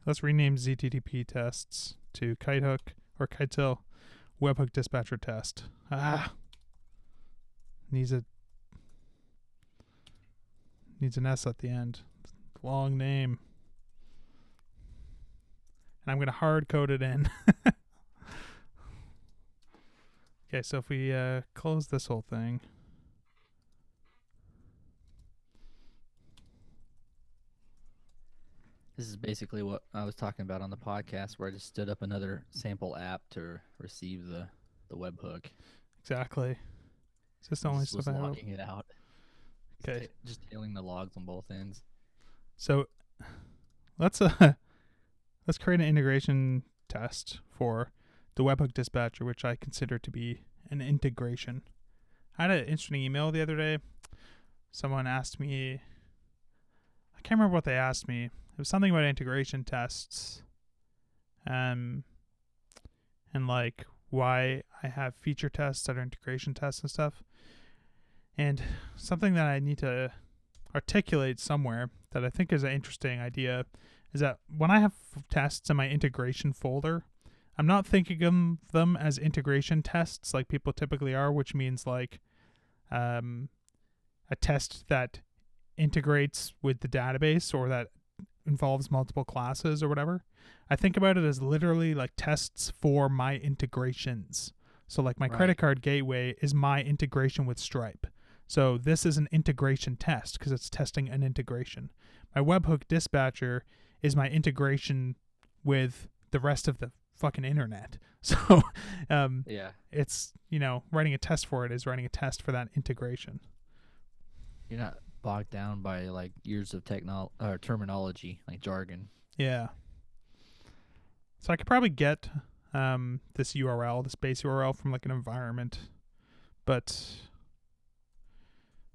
Let's rename ZTTP tests to KiteHook or KiteTail Webhook Dispatcher Test. Needs an S at the end. Long name. And I'm going to hard code it in. Okay, so if we close this whole thing. This is basically what I was talking about on the podcast, where I just stood up another sample app to receive the webhook. Exactly. It's just the only stuff I have. Logging it out. Okay. Just tailing the logs on both ends. So let's create an integration test for the webhook dispatcher, which I consider to be an integration. I had an interesting email the other day. Someone asked me, I can't remember what they asked me. It was something about integration tests, and like why I have feature tests that are integration tests and stuff. And something that I need to articulate somewhere that I think is an interesting idea is that when I have tests in my integration folder, I'm not thinking of them as integration tests like people typically are, which means like a test that integrates with the database or that involves multiple classes or whatever. I think about it as literally like tests for my integrations. So like my credit card gateway is my integration with Stripe. So this is an integration test because it's testing an integration. My webhook dispatcher is my integration with the rest of the fucking internet. So it's, writing a test for it is writing a test for that integration. You're not bogged down by like years of terminology, like jargon. Yeah. So I could probably get this URL, this base URL from like an environment, but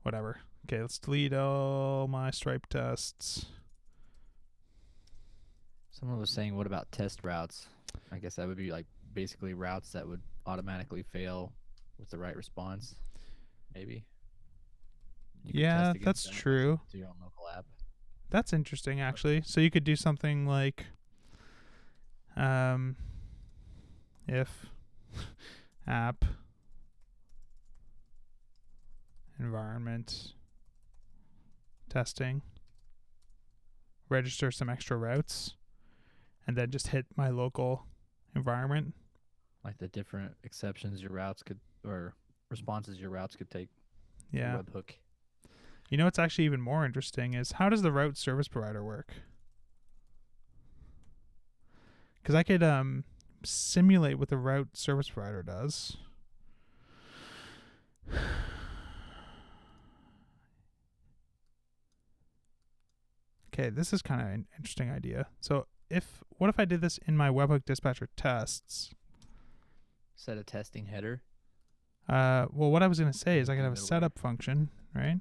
whatever. Okay, let's delete all my Stripe tests. Someone was saying, what about test routes? I guess that would be like basically routes that would automatically fail with the right response. Maybe. Yeah, that's true. To your own local app. That's interesting, actually. So you could do something like if app environment testing, register some extra routes, and then just hit my local environment. Like the different exceptions your routes could, or responses your routes could take. Yeah. Webhook. You know what's actually even more interesting is how does the route service provider work? Because I could simulate what the route service provider does. Okay, this is kind of an interesting idea. So what if I did this in my Webhook dispatcher tests? Set a testing header. Well, what I was going to say is I With could the have a middleware. setup function, right?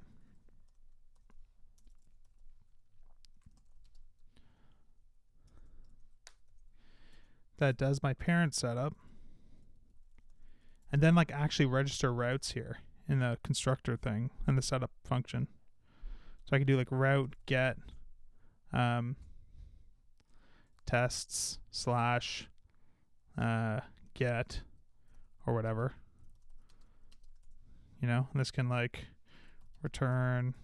That does my parent setup. And then like actually register routes here in the constructor thing and the setup function. So I could do like route get tests / get or whatever. You know, and this can like return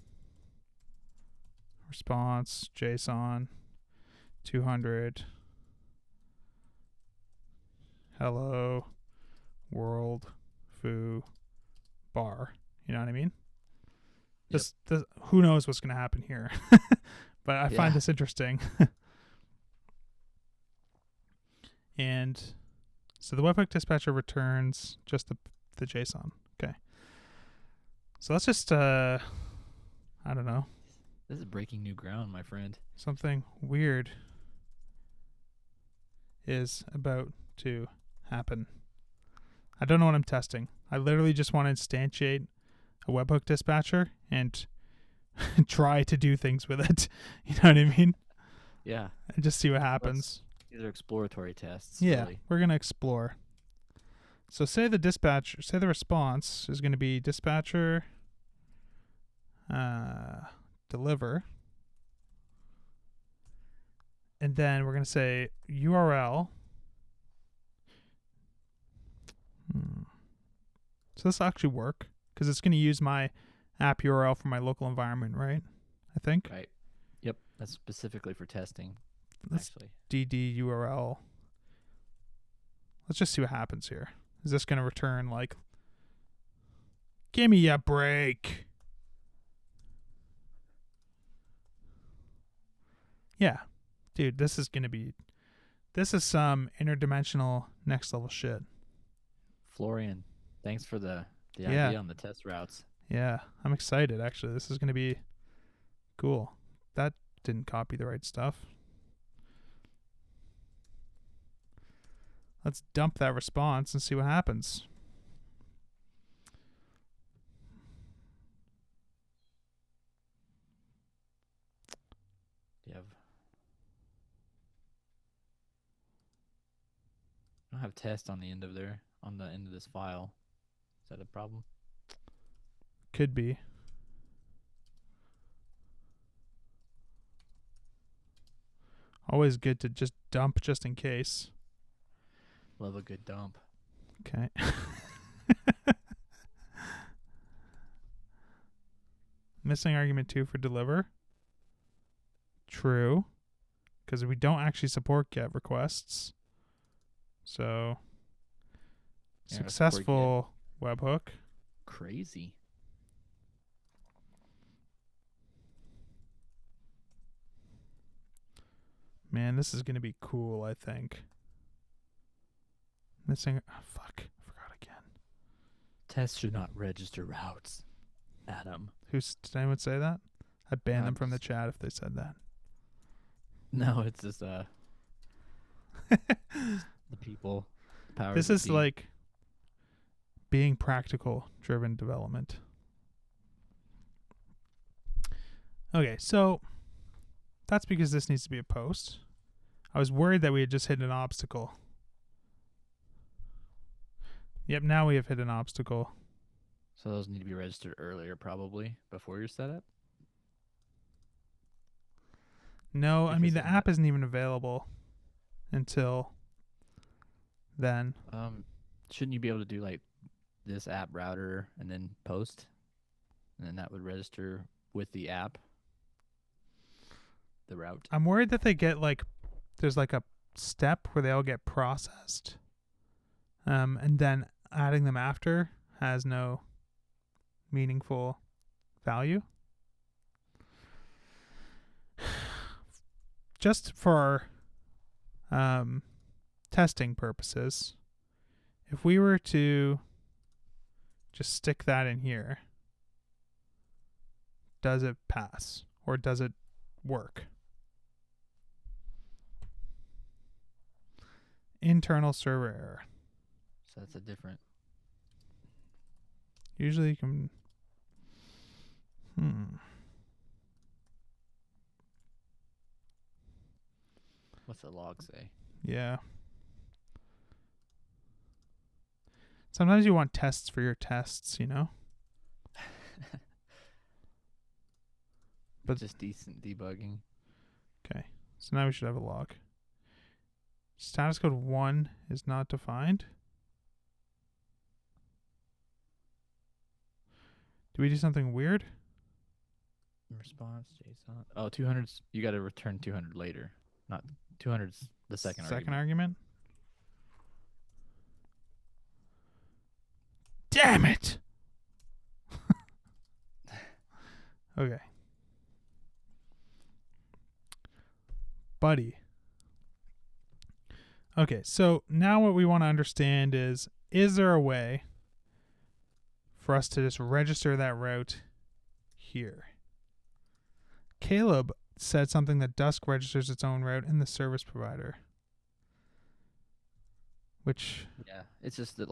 response JSON 200 hello world foo bar. You know what I mean? Yep. This who knows what's going to happen here. But I find this interesting. And so the Webhook dispatcher returns just the JSON. Okay. So let's just I don't know. This is breaking new ground, my friend. Something weird is about to happen. I don't know what I'm testing. I literally just want to instantiate a webhook dispatcher and try to do things with it. You know what I mean? Yeah. And just see what happens. These are exploratory tests. Yeah, Really. we're going to explore. So say the response is going to be dispatcher deliver. And then we're going to say URL. So this will actually work because it's going to use my app URL for my local environment, right? I think. Right. Yep. That's specifically for testing. Let's Actually. DD URL. Let's just see what happens here. Is this going to return like, give me a break? Yeah. Dude, this is some interdimensional next level shit. Florian, thanks for the idea on the test routes. Yeah, I'm excited actually. This is going to be cool. That didn't copy the right stuff. Let's dump that response and see what happens. Do you have? I don't have test on the end of this file. Is that a problem? Could be. Always good to just dump just in case. Love a good dump. Okay. Missing argument 2 for deliver. True. Because we don't actually support GET requests. So, Yeah, successful webhook. Crazy. Man, this is going to be cool, I think. Missing... Oh, fuck. I forgot again. Tests should not register routes. Adam. Did anyone say that? I'd ban them from the chat if they said that. No, it's just the people. The powers This that is be. like being practical driven development. Okay, so that's because this needs to be a post. I was worried that we had just hit an obstacle. Yep, now we have hit an obstacle. So those need to be registered earlier, probably, before your setup? No, I mean, Because the app isn't even available until then. Shouldn't you be able to do like this app router and then post? and then that would register with the app, the route. I'm worried that they get like there's like a step where they all get processed, and then adding them after has no meaningful value. Just for testing purposes, if we were to just stick that in here, does it pass or does it work? Internal server error. So that's a different. Usually you can. What's the log say? Yeah. Sometimes you want tests for your tests, you know? But just decent debugging. Okay. So now we should have a log. Status code 1 is not defined. Do we do something weird? Response JSON. Oh, 200's, you got to return 200 later. Not 200's the second argument. Damn it! Okay. Buddy. Okay, so now what we want to understand is there a way for us to just register that route here? Caleb said something that Dusk registers its own route in the service provider. Which... Yeah, it's just that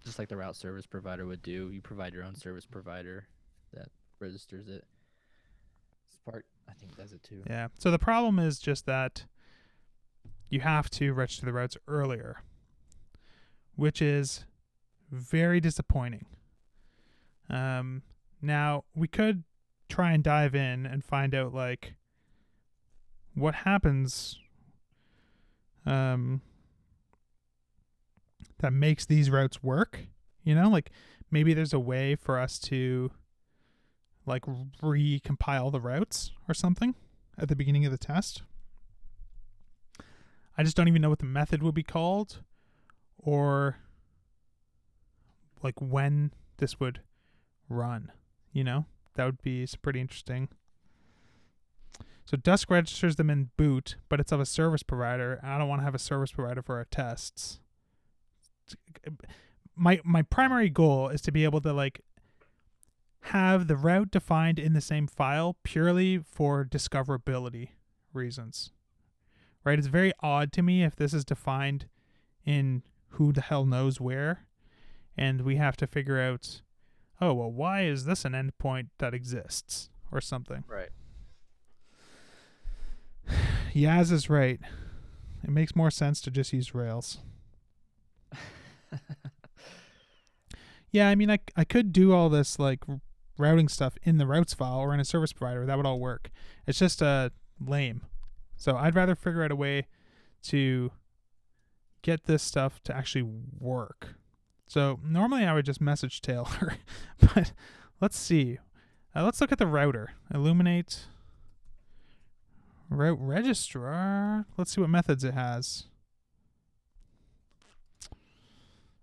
just like the route service provider would do. You provide your own service provider that registers it. Spark, I think, does it too. Yeah. So the problem is just that you have to register the routes earlier, which is very disappointing. Now, we could try and dive in and find out, like, what happens that makes these routes work. You know, like, maybe there's a way for us to, like, recompile the routes or something at the beginning of the test. I just don't even know what the method would be called or like when this would run, you know? That would be pretty interesting. So Dusk registers them in boot, but it's of a service provider. I don't want to have a service provider for our tests. My primary goal is to be able to like have the route defined in the same file purely for discoverability reasons. Right? It's very odd to me if this is defined in who the hell knows where, and we have to figure out, oh, well, why is this an endpoint that exists or something? Right. Yaz is right. It makes more sense to just use Rails. Yeah, I mean, I could do all this like routing stuff in the routes file or in a service provider. That would all work. It's just lame. So I'd rather figure out a way to get this stuff to actually work. So normally I would just message Taylor, but let's see. Let's look at the router. Illuminate route registrar. Let's see what methods it has.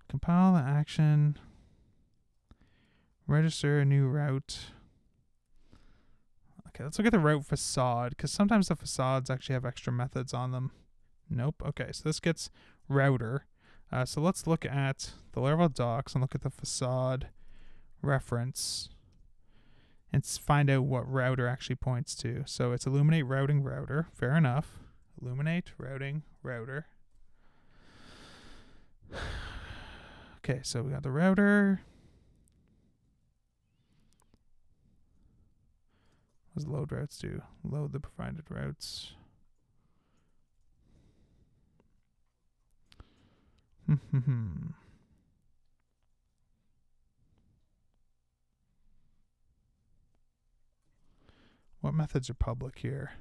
Compile the action. Register a new route. Okay, let's look at the route facade, because sometimes the facades actually have extra methods on them. Nope. Okay, so this gets router. So let's look at the Laravel docs and look at the facade reference and find out what router actually points to. So it's illuminate routing router. Fair enough. Illuminate routing router. Okay, so we got the router. What does load routes do? Load the provided routes. What methods are public here?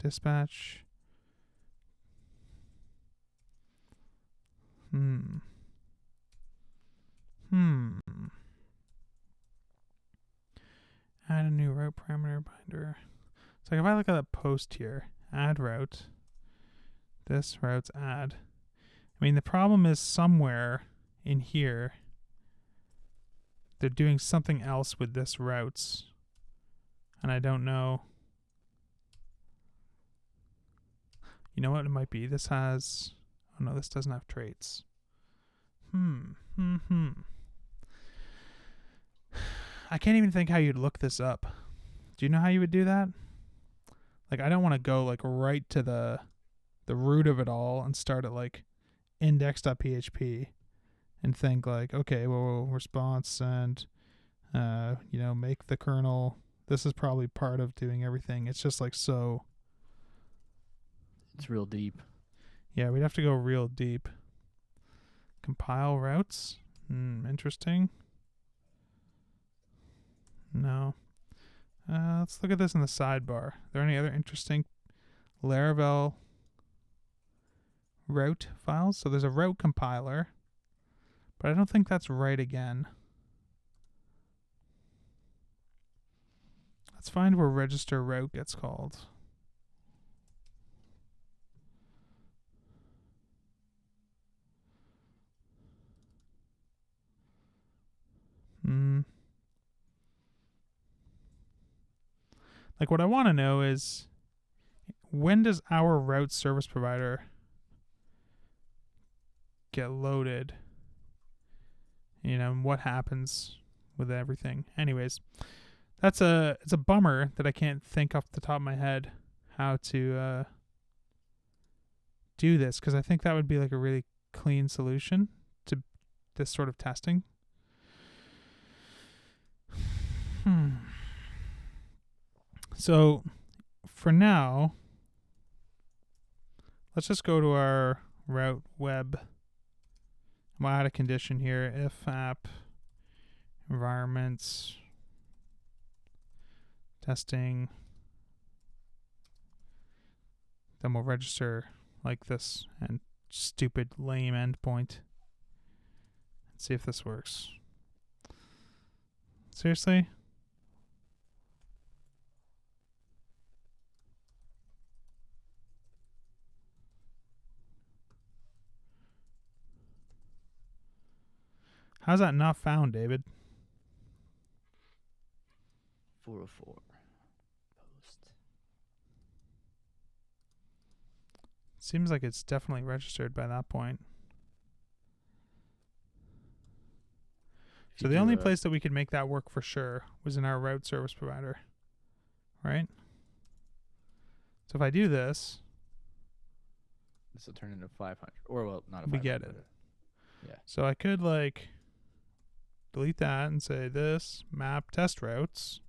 Dispatch. wonder. So if I look at the post here, add route, this route's add. I mean, the problem is somewhere in here, they're doing something else with this routes. And I don't know. You know what it might be? This has... Oh, no, this doesn't have traits. I can't even think how you'd look this up. Do you know how you would do that? Like, I don't want to go, like, right to the root of it all and start at, like, index.php and think, like, okay, well, response and, make the kernel. This is probably part of doing everything. It's just, like, so... It's real deep. Yeah, we'd have to go real deep. Compile routes? Interesting. No. Let's look at this in the sidebar. Are there any other interesting Laravel route files? So there's a route compiler, but I don't think that's right again. Let's find where register route gets called. Like, what I want to know is, when does our route service provider get loaded? And what happens with everything? Anyways, it's a bummer that I can't think off the top of my head how to do this, because I think that would be like a really clean solution to this sort of testing. So for now, let's just go to our route web. We'll add a condition here. If app environments testing, then we'll register like this and stupid lame endpoint. Let's see if this works. Seriously? How's that not found, David? 404. Post. Seems like it's definitely registered by that point. So the only place that we could make that work for sure was in our route service provider, right? So if I do this, this will turn into 500, or well, not a 500. We get it. Yeah. So I could like delete that and say this map test routes.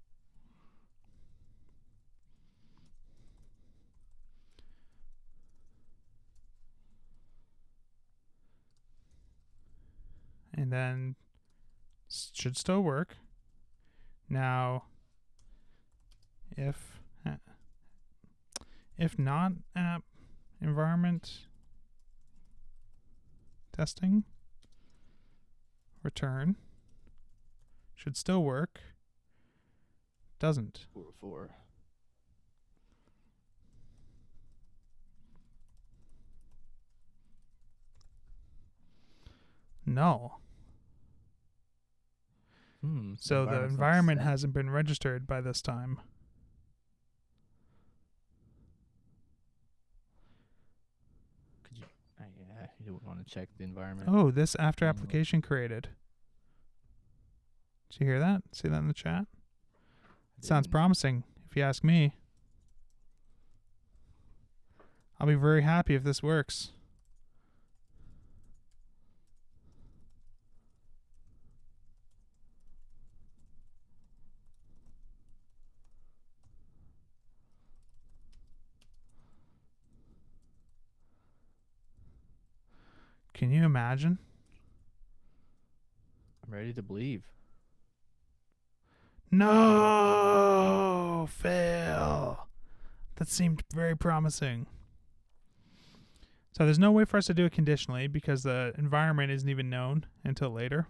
And then should still work. Now, if not app environment testing, return, should still work. Doesn't. 404. No. So the environment hasn't been registered by this time. Could you? Yeah, you would want to check the environment. Oh, this after application created. Did you hear that? See that in the chat? It sounds promising, if you ask me. I'll be very happy if this works. Can you imagine? I'm ready to believe. No, fail. That seemed very promising. So there's no way for us to do it conditionally because the environment isn't even known until later.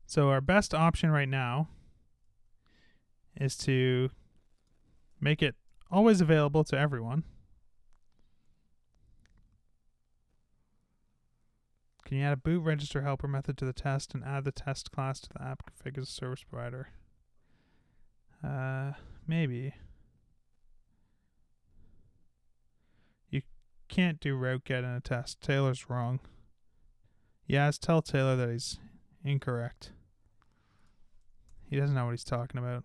So our best option right now is to make it always available to everyone. Can you add a boot register helper method to the test and add the test class to the app config as a service provider? Maybe. You can't do route get in a test. Taylor's wrong. Yes, tell Taylor that he's incorrect. He doesn't know what he's talking about.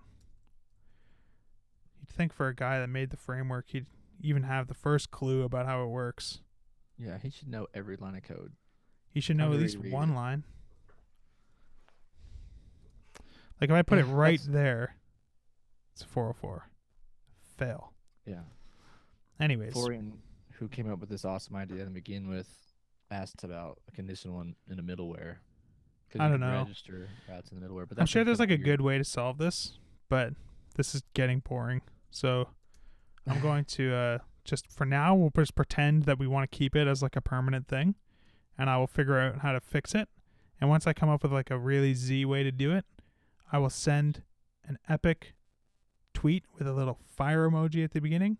You'd think for a guy that made the framework, he'd even have the first clue about how it works. Yeah, he should know every line of code. He should know Time at to least reread one it. line. Like if I put it right there, it's 404. Fail. Yeah. Anyways. Florian, who came up with this awesome idea to begin with, asked about a conditional in a middleware. I don't know. Register routes in the middleware, but I'm sure seems there's like kinda a good way to solve this, but this is getting boring. So I'm going to just for now, we'll just pretend that we want to keep it as like a permanent thing, and I will figure out how to fix it. And once I come up with like a really Z way to do it, I will send an epic tweet with a little fire emoji at the beginning,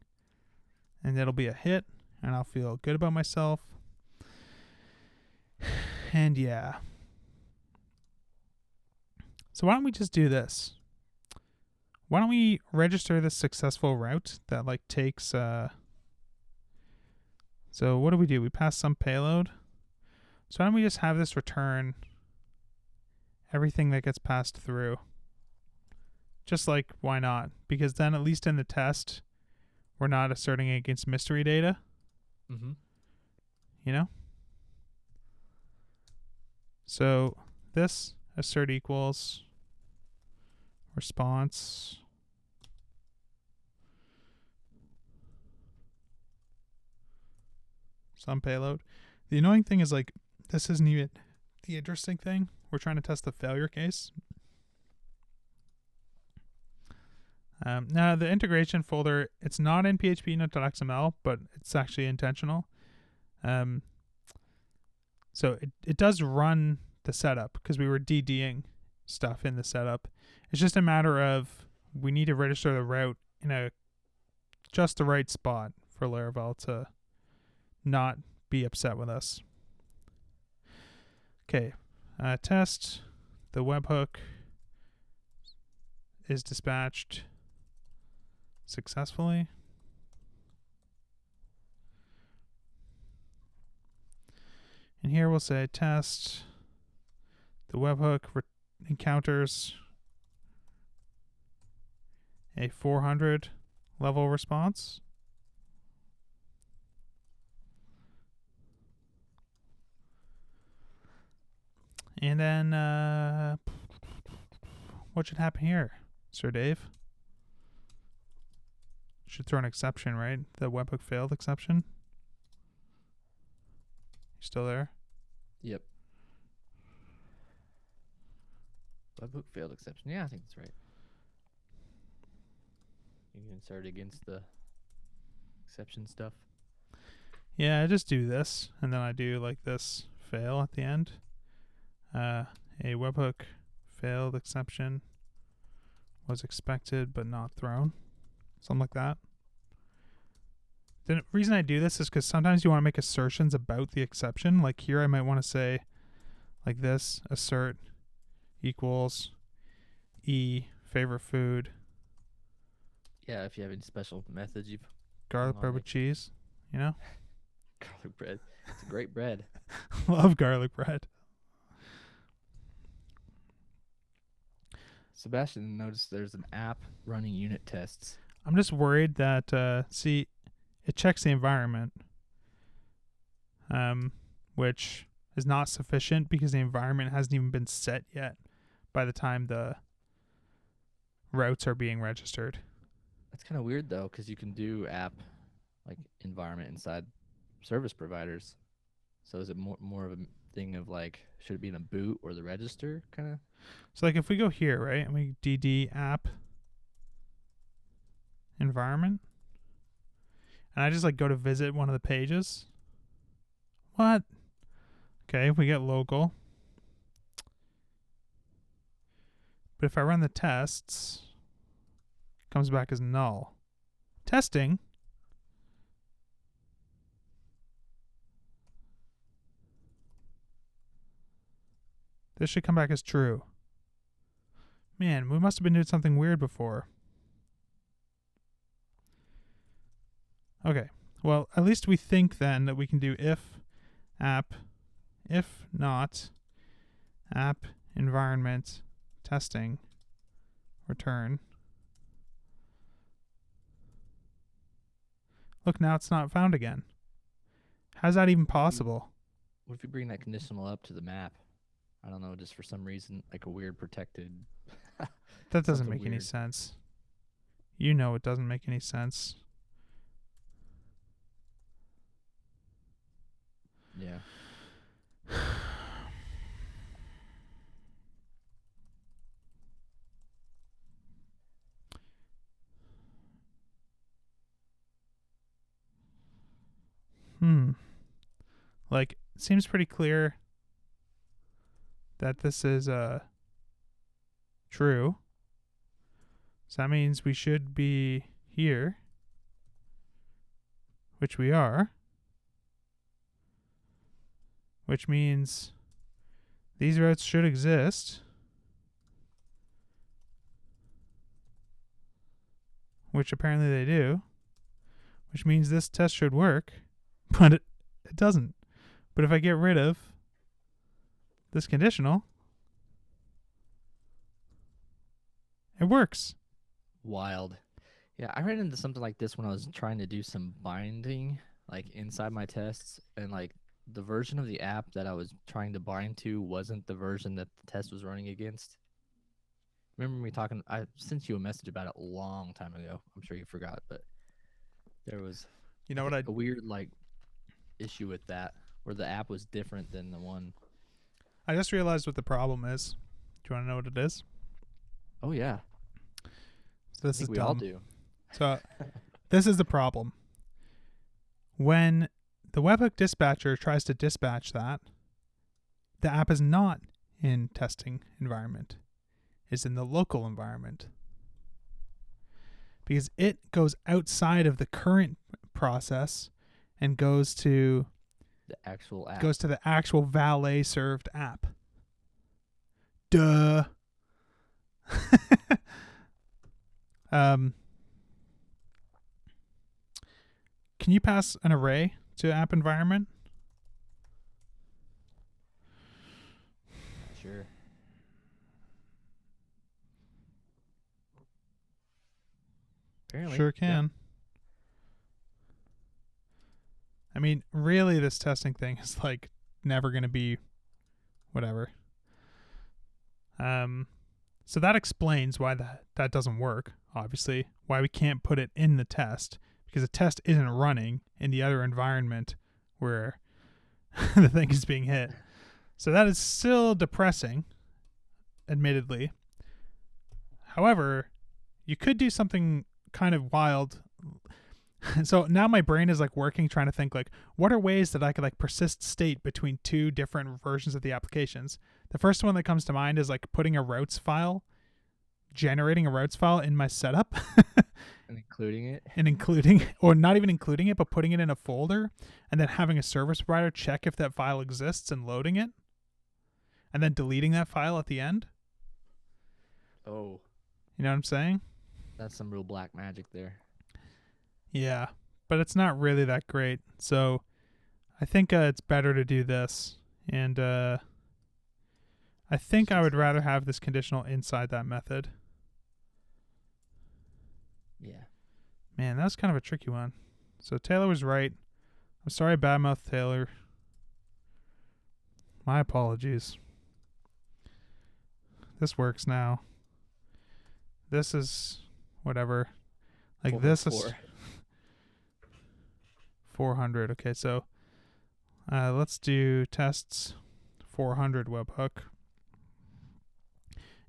and it'll be a hit, and I'll feel good about myself. And yeah. So why don't we just do this? Why don't we register this successful route that like takes so what do? We pass some payload. So why don't we just have this return everything that gets passed through? Just like, why not? Because then at least in the test, we're not asserting against mystery data. Mm-hmm. You know? So this assert equals response some payload. The annoying thing is like this isn't even the interesting thing. We're trying to test the failure case. Now the integration folder, it's not in php.xml, but it's actually intentional. So it does run the setup because we were DDing stuff in the setup. It's just a matter of we need to register the route in just the right spot for Laravel to not be upset with us. Okay, test the webhook is dispatched successfully. And here we'll say test the webhook encounters a 400 level response. And then what should happen here, Sir Dave? Should throw an exception, right? The webhook failed exception. You still there? Yep. Webhook failed exception. Yeah, I think that's right. You can insert against the exception stuff. Yeah, I just do this, and then I do like this fail at the end. A webhook failed exception was expected but not thrown. Something like that. The reason I do this is because sometimes you want to make assertions about the exception. Like here I might want to say like this, assert equals favorite food. Yeah, if you have any special methods you've Garlic bread with cheese, you know? Garlic bread. It's a great bread. Love garlic bread. Sebastian noticed there's an app running unit tests. I'm just worried that it checks the environment, which is not sufficient because the environment hasn't even been set yet by the time the routes are being registered. That's kind of weird though, because you can do app like environment inside service providers. So is it more of a thing of like, should it be in a boot or the register kind of? So like if we go here, right, and we DD app environment, and I just like go to visit one of the pages. What? Okay, we get local. But if I run the tests, comes back as null. Testing, this should come back as true. Man, we must have been doing something weird before. Okay, well, at least we think then that we can do if app, if not app environment testing return. Look, now it's not found again. How's that even possible? What if you bring that conditional up to the map? I don't know, just for some reason, like a weird protected. That doesn't something make any weird. sense. You know it doesn't make any sense. Yeah. Like, it seems pretty clear that this is true. So that means we should be here, which we are. Which means these routes should exist. Which apparently they do. Which means this test should work. But it doesn't. But if I get rid of this conditional, it works. Wild. Yeah, I ran into something like this when I was trying to do some binding, like inside my tests, and like the version of the app that I was trying to bind to wasn't the version that the test was running against. Remember me talking? I sent you a message about it a long time ago. I'm sure you forgot, but there was a weird like issue with that, where the app was different than the one. I just realized what the problem is. Do you want to know what it is? Oh yeah. So this is we dumb. all do. So this is the problem. When the Webhook dispatcher tries to dispatch that, the app is not in testing environment. It's in the local environment. Because it goes outside of the current process and goes to the actual app. Goes to the actual valet served app. Duh. Can you pass an array to app environment? Sure. Apparently. Sure can. Yeah. I mean, really, this testing thing is like never going to be whatever. So that explains why that doesn't work, obviously. Why we can't put it in the test, because the test isn't running in the other environment where the thing is being hit. So that is still depressing, admittedly. However, you could do something kind of wild. So now my brain is like working, trying to think like, what are ways that I could like persist state between two different versions of the applications? The first one that comes to mind is like putting a routes file, generating a routes file in my setup. And including it. And including, or not even including it, but putting it in a folder and then having a service provider check if that file exists and loading it. And then deleting that file at the end. Oh. You know what I'm saying? That's some real black magic there. Yeah, but it's not really that great. So I think it's better to do this. And I think I would rather have this conditional inside that method. Yeah. Man, that was kind of a tricky one. So Taylor was right. I'm sorry I badmouthed Taylor. My apologies. This works now. This is whatever. Like this is 400. Okay, so let's do tests 400 webhook.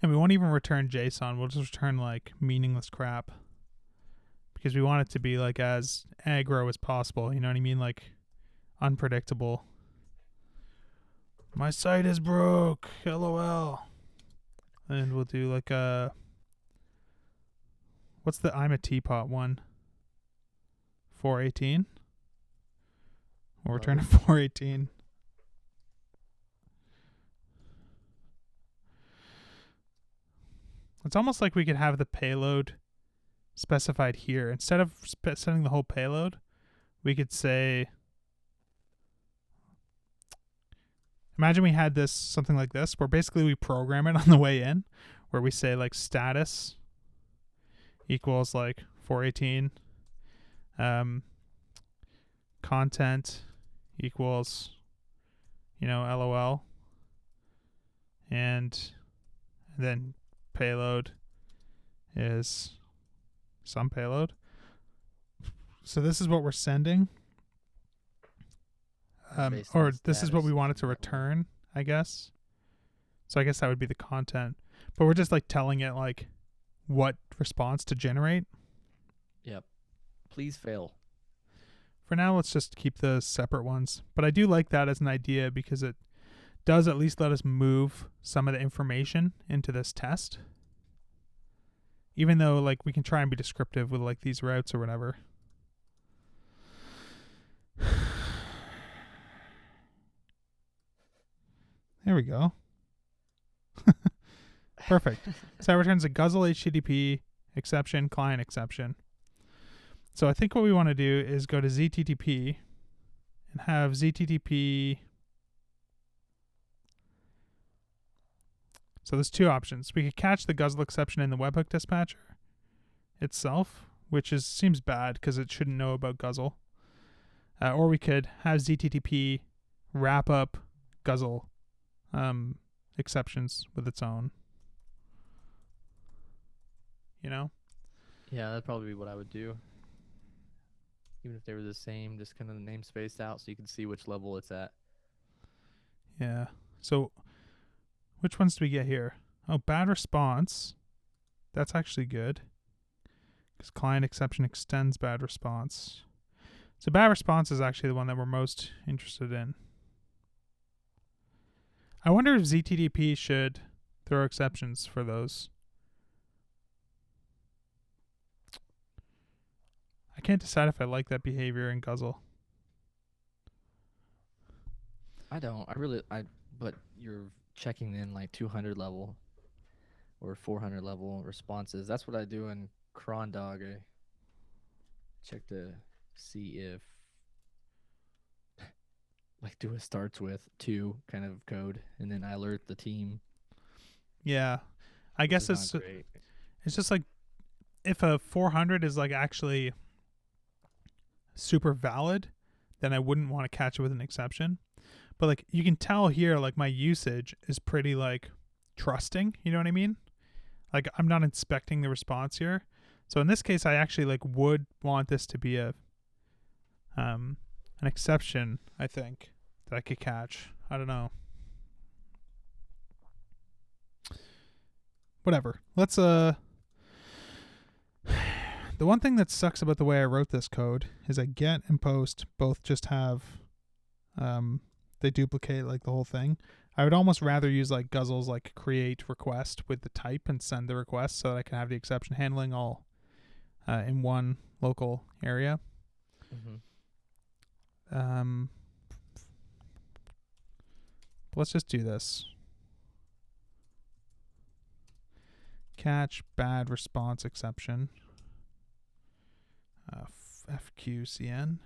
And we won't even return JSON. We'll just return like meaningless crap. Because we want it to be like as aggro as possible. You know what I mean? Like unpredictable. My site is broke. LOL. And we'll do like a What's the I'm a teapot one? 418? We'll return to 418. It's almost like we could have the payload specified here. Instead of setting the whole payload, we could say, imagine we had this, something like this, where basically we program it on the way in, where we say like status equals like 418, content equals, LOL, and then payload is some payload. So this is what we're sending, or this is what we wanted to return, I guess. So I guess that would be the content, but we're just like telling it like what response to generate. Yep. Please fail. For now, let's just keep the separate ones. But I do like that as an idea because it does at least let us move some of the information into this test. Even though like we can try and be descriptive with like these routes or whatever. There we go. Perfect. So that returns a guzzle HTTP exception, client exception. So I think what we want to do is go to ZTTP and have ZTTP. So there's two options. We could catch the guzzle exception in the webhook dispatcher itself, which seems bad because it shouldn't know about guzzle. Or we could have ZTTP wrap up guzzle exceptions with its own. Yeah, that'd probably be what I would do. Even if they were the same, just kind of the name spaced out so you can see which level it's at. Yeah. So which ones do we get here? Oh, bad response. That's actually good. Because client exception extends bad response. So bad response is actually the one that we're most interested in. I wonder if ZTTP should throw exceptions for those. I can't decide if I like that behavior in guzzle. I don't. But you're checking in like 200 level or 400 level responses. That's what I do in cron dog. I check to see if like do a starts with 2 kind of code, and then I alert the team. Yeah. I guess it's just like if a 400 is like actually super valid, then I wouldn't want to catch it with an exception. But like you can tell here, like my usage is pretty like trusting. You know what I mean? Like I'm not inspecting the response here. So in this case, I actually like would want this to be a an exception. I think that I could catch. I don't know. Whatever. Let's The one thing that sucks about the way I wrote this code is I get and post both just have they duplicate like the whole thing. I would almost rather use like guzzles like create request with the type and send the request so that I can have the exception handling all in one local area. Mm-hmm. Let's just do this. Catch bad response exception. FQCN.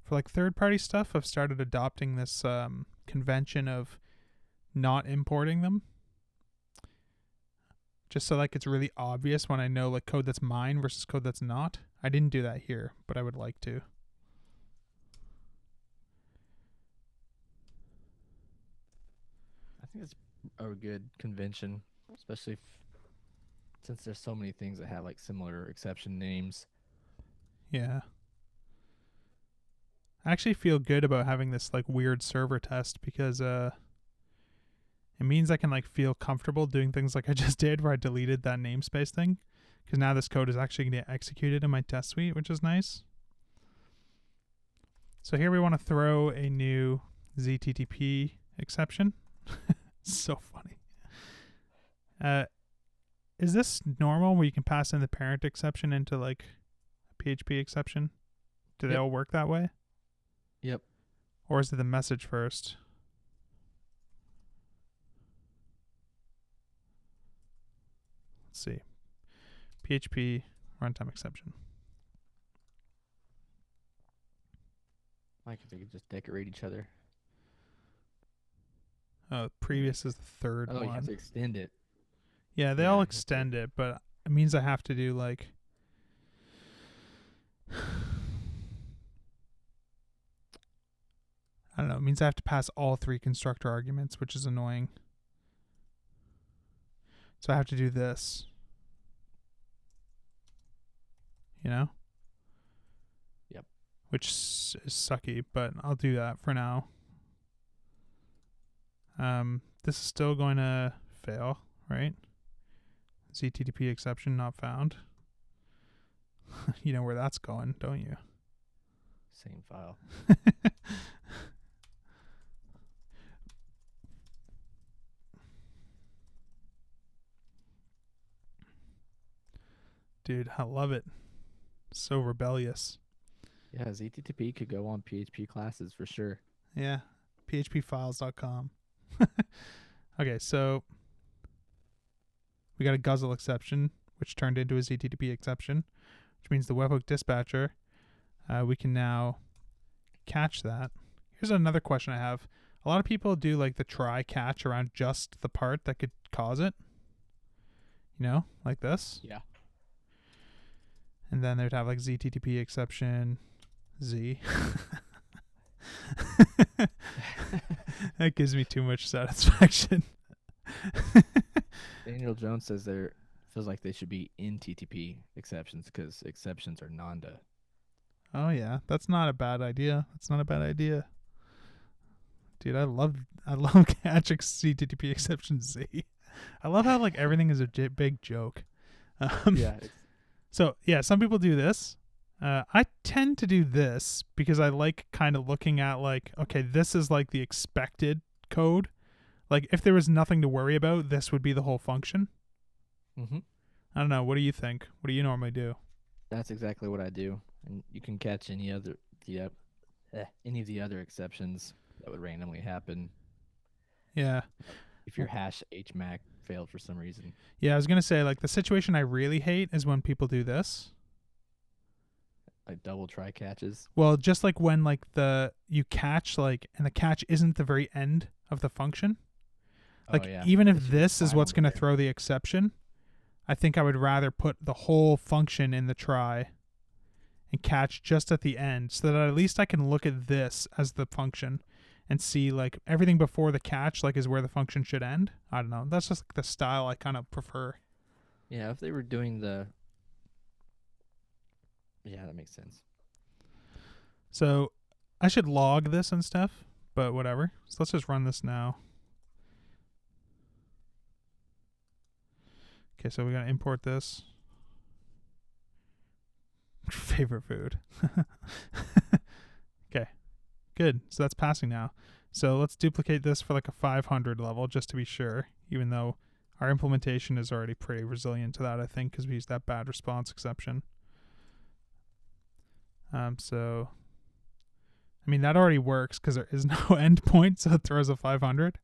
For like third-party stuff, I've started adopting this convention of not importing them, just so like it's really obvious when I know like code that's mine versus code that's not. I didn't do that here, but I would like to. I think it's a good convention, especially since there's so many things that have like similar exception names. Yeah. I actually feel good about having this like weird server test because it means I can like feel comfortable doing things like I just did where I deleted that namespace thing, because now this code is actually going to get executed in my test suite, which is nice. So here we want to throw a new ZTTP exception. So funny. Is this normal where you can pass in the parent exception into like a PHP exception? Do they Yep. all work that way? Yep. Or is it the message first? Let's see. PHP runtime exception. Like if they could just decorate each other. Oh, previous is the third Oh, one. you have to extend it. Yeah, they Yeah, all that's extend it, but it means I have to do like I don't know. It means I have to pass all 3 constructor arguments, which is annoying. So I have to do this. You know? Yep. Which is sucky, but I'll do that for now. This is still going to fail, right? ZTTP exception not found. You know where that's going, don't you? Same file. Dude, I love it. So rebellious. Yeah, ZTTP could go on PHP classes for sure. Yeah. phpfiles.com. Okay, so we got a guzzle exception, which turned into a ZTTP exception, which means the webhook dispatcher, we can now catch that. Here's another question I have. A lot of people do like the try catch around just the part that could cause it. You know, like this. Yeah. And then they'd have like ZTTP exception, Z. That gives me too much satisfaction. Daniel Jones says there feels like they should be in TTP exceptions because exceptions are Nanda. Oh yeah, that's not a bad idea. That's not a bad idea. Dude, I love catching ZTTP exception Z. I love how like everything is a big joke. Yeah. So yeah, some people do this. I tend to do this because I like kind of looking at like, okay, this is like the expected code. Like if there was nothing to worry about, this would be the whole function. Mm-hmm. I don't know. What do you think? What do you normally do? That's exactly what I do, and you can catch any of the other exceptions that would randomly happen Yeah. if your hash HMAC failed for some reason. Yeah, I was gonna say like the situation I really hate is when people do this. Like double try catches. Well, just like when like you catch like and the catch isn't the very end of the function. Like even if this is what's going to throw the exception, I think I would rather put the whole function in the try and catch just at the end so that at least I can look at this as the function and see like everything before the catch like is where the function should end. I don't know. That's just like the style I kind of prefer. Yeah, if they were doing the... Yeah, that makes sense. So I should log this and stuff, but whatever. So let's just run this now. Okay, so we got to import this. Favorite food. Okay, good. So that's passing now. So let's duplicate this for like a 500 level just to be sure, even though our implementation is already pretty resilient to that, I think, because we used that bad response exception. So, I mean, that already works because there is no endpoint, so it throws a 500.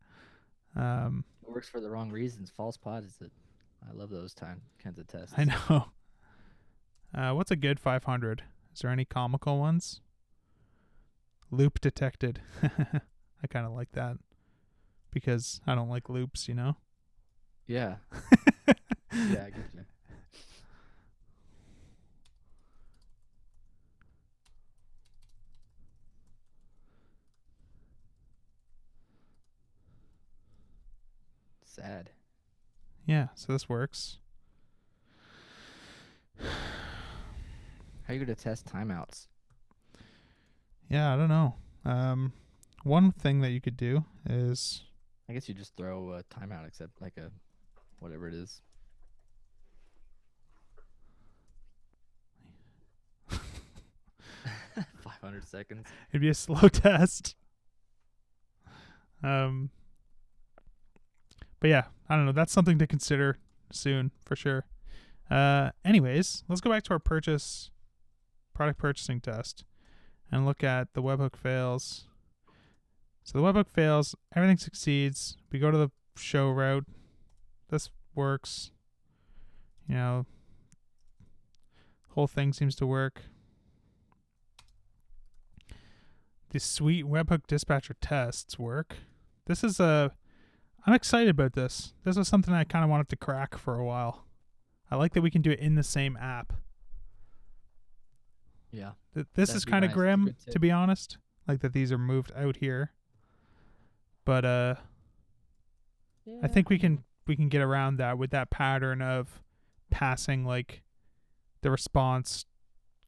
It works for the wrong reasons. False positives. I love those kinds of tests. I know. What's a good 500? Is there any comical ones? Loop detected. I kind of like that because I don't like loops, you know? Yeah. Yeah, I get you. Sad. Yeah, so this works. How are you going to test timeouts? Yeah, I don't know. One thing that you could do is... I guess you just throw a timeout except like a whatever it is. $500 seconds. It'd be a slow test. But yeah, I don't know. That's something to consider soon for sure. Anyways, let's go back to our product purchasing test and look at the webhook fails. So the webhook fails, everything succeeds. We go to the show route. This works. You know, whole thing seems to work. The sweet webhook dispatcher tests work. This is I'm excited about this. This was something I kind of wanted to crack for a while. I like that we can do it in the same app. Yeah. This is kind of grim, to be honest. Like that these are moved out here. But I think we can get around that with that pattern of passing like the response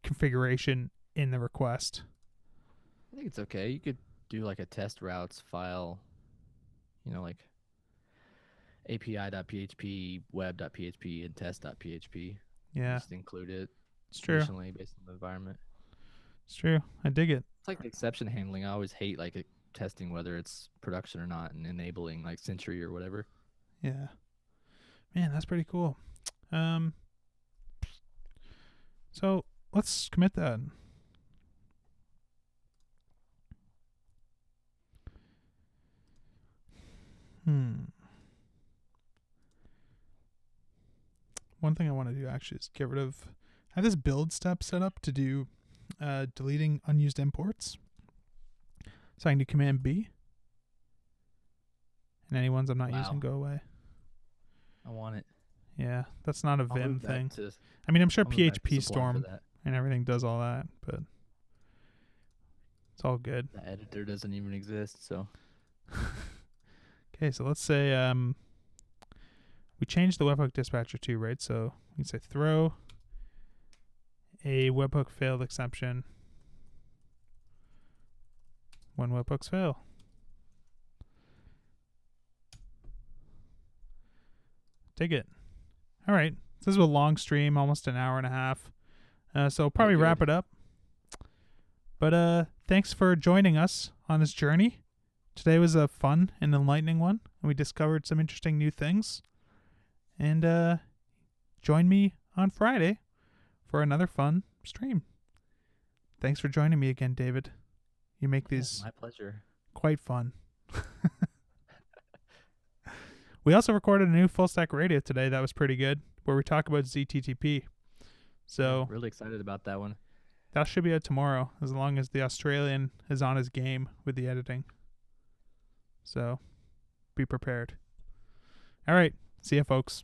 configuration in the request. I think it's okay. You could do like a test routes file, you know, like api.php, web.php, and test.php. Yeah. Just include it. It's true. Additionally, based on the environment. It's true. I dig it. It's like the exception handling. I always hate like testing whether it's production or not and enabling like Sentry or whatever. Yeah. Man, that's pretty cool. So let's commit that. One thing I want to do actually is get rid of. I have this build step set up to do deleting unused imports. So I can do Command B. And any ones I'm not using go away. I want it. Yeah, that's not a Vim thing. I mean, I'm sure I'll PHP Storm and everything does all that, but it's all good. The editor doesn't even exist, so. Okay, so let's say we changed the webhook dispatcher too, right? So we can say throw a webhook failed exception when webhooks fail. Dig it. All right. So this is a long stream, almost an hour and a half. So I'll probably wrap it up. But thanks for joining us on this journey. Today was a fun and enlightening one, and we discovered some interesting new things. And join me on Friday for another fun stream. Thanks for joining me again, David. You make these my pleasure. Quite fun. We also recorded a new Full Stack Radio today that was pretty good, where we talk about ZTTP. So really excited about that one. That should be out tomorrow, as long as the Australian is on his game with the editing. So be prepared. All right. See ya, folks.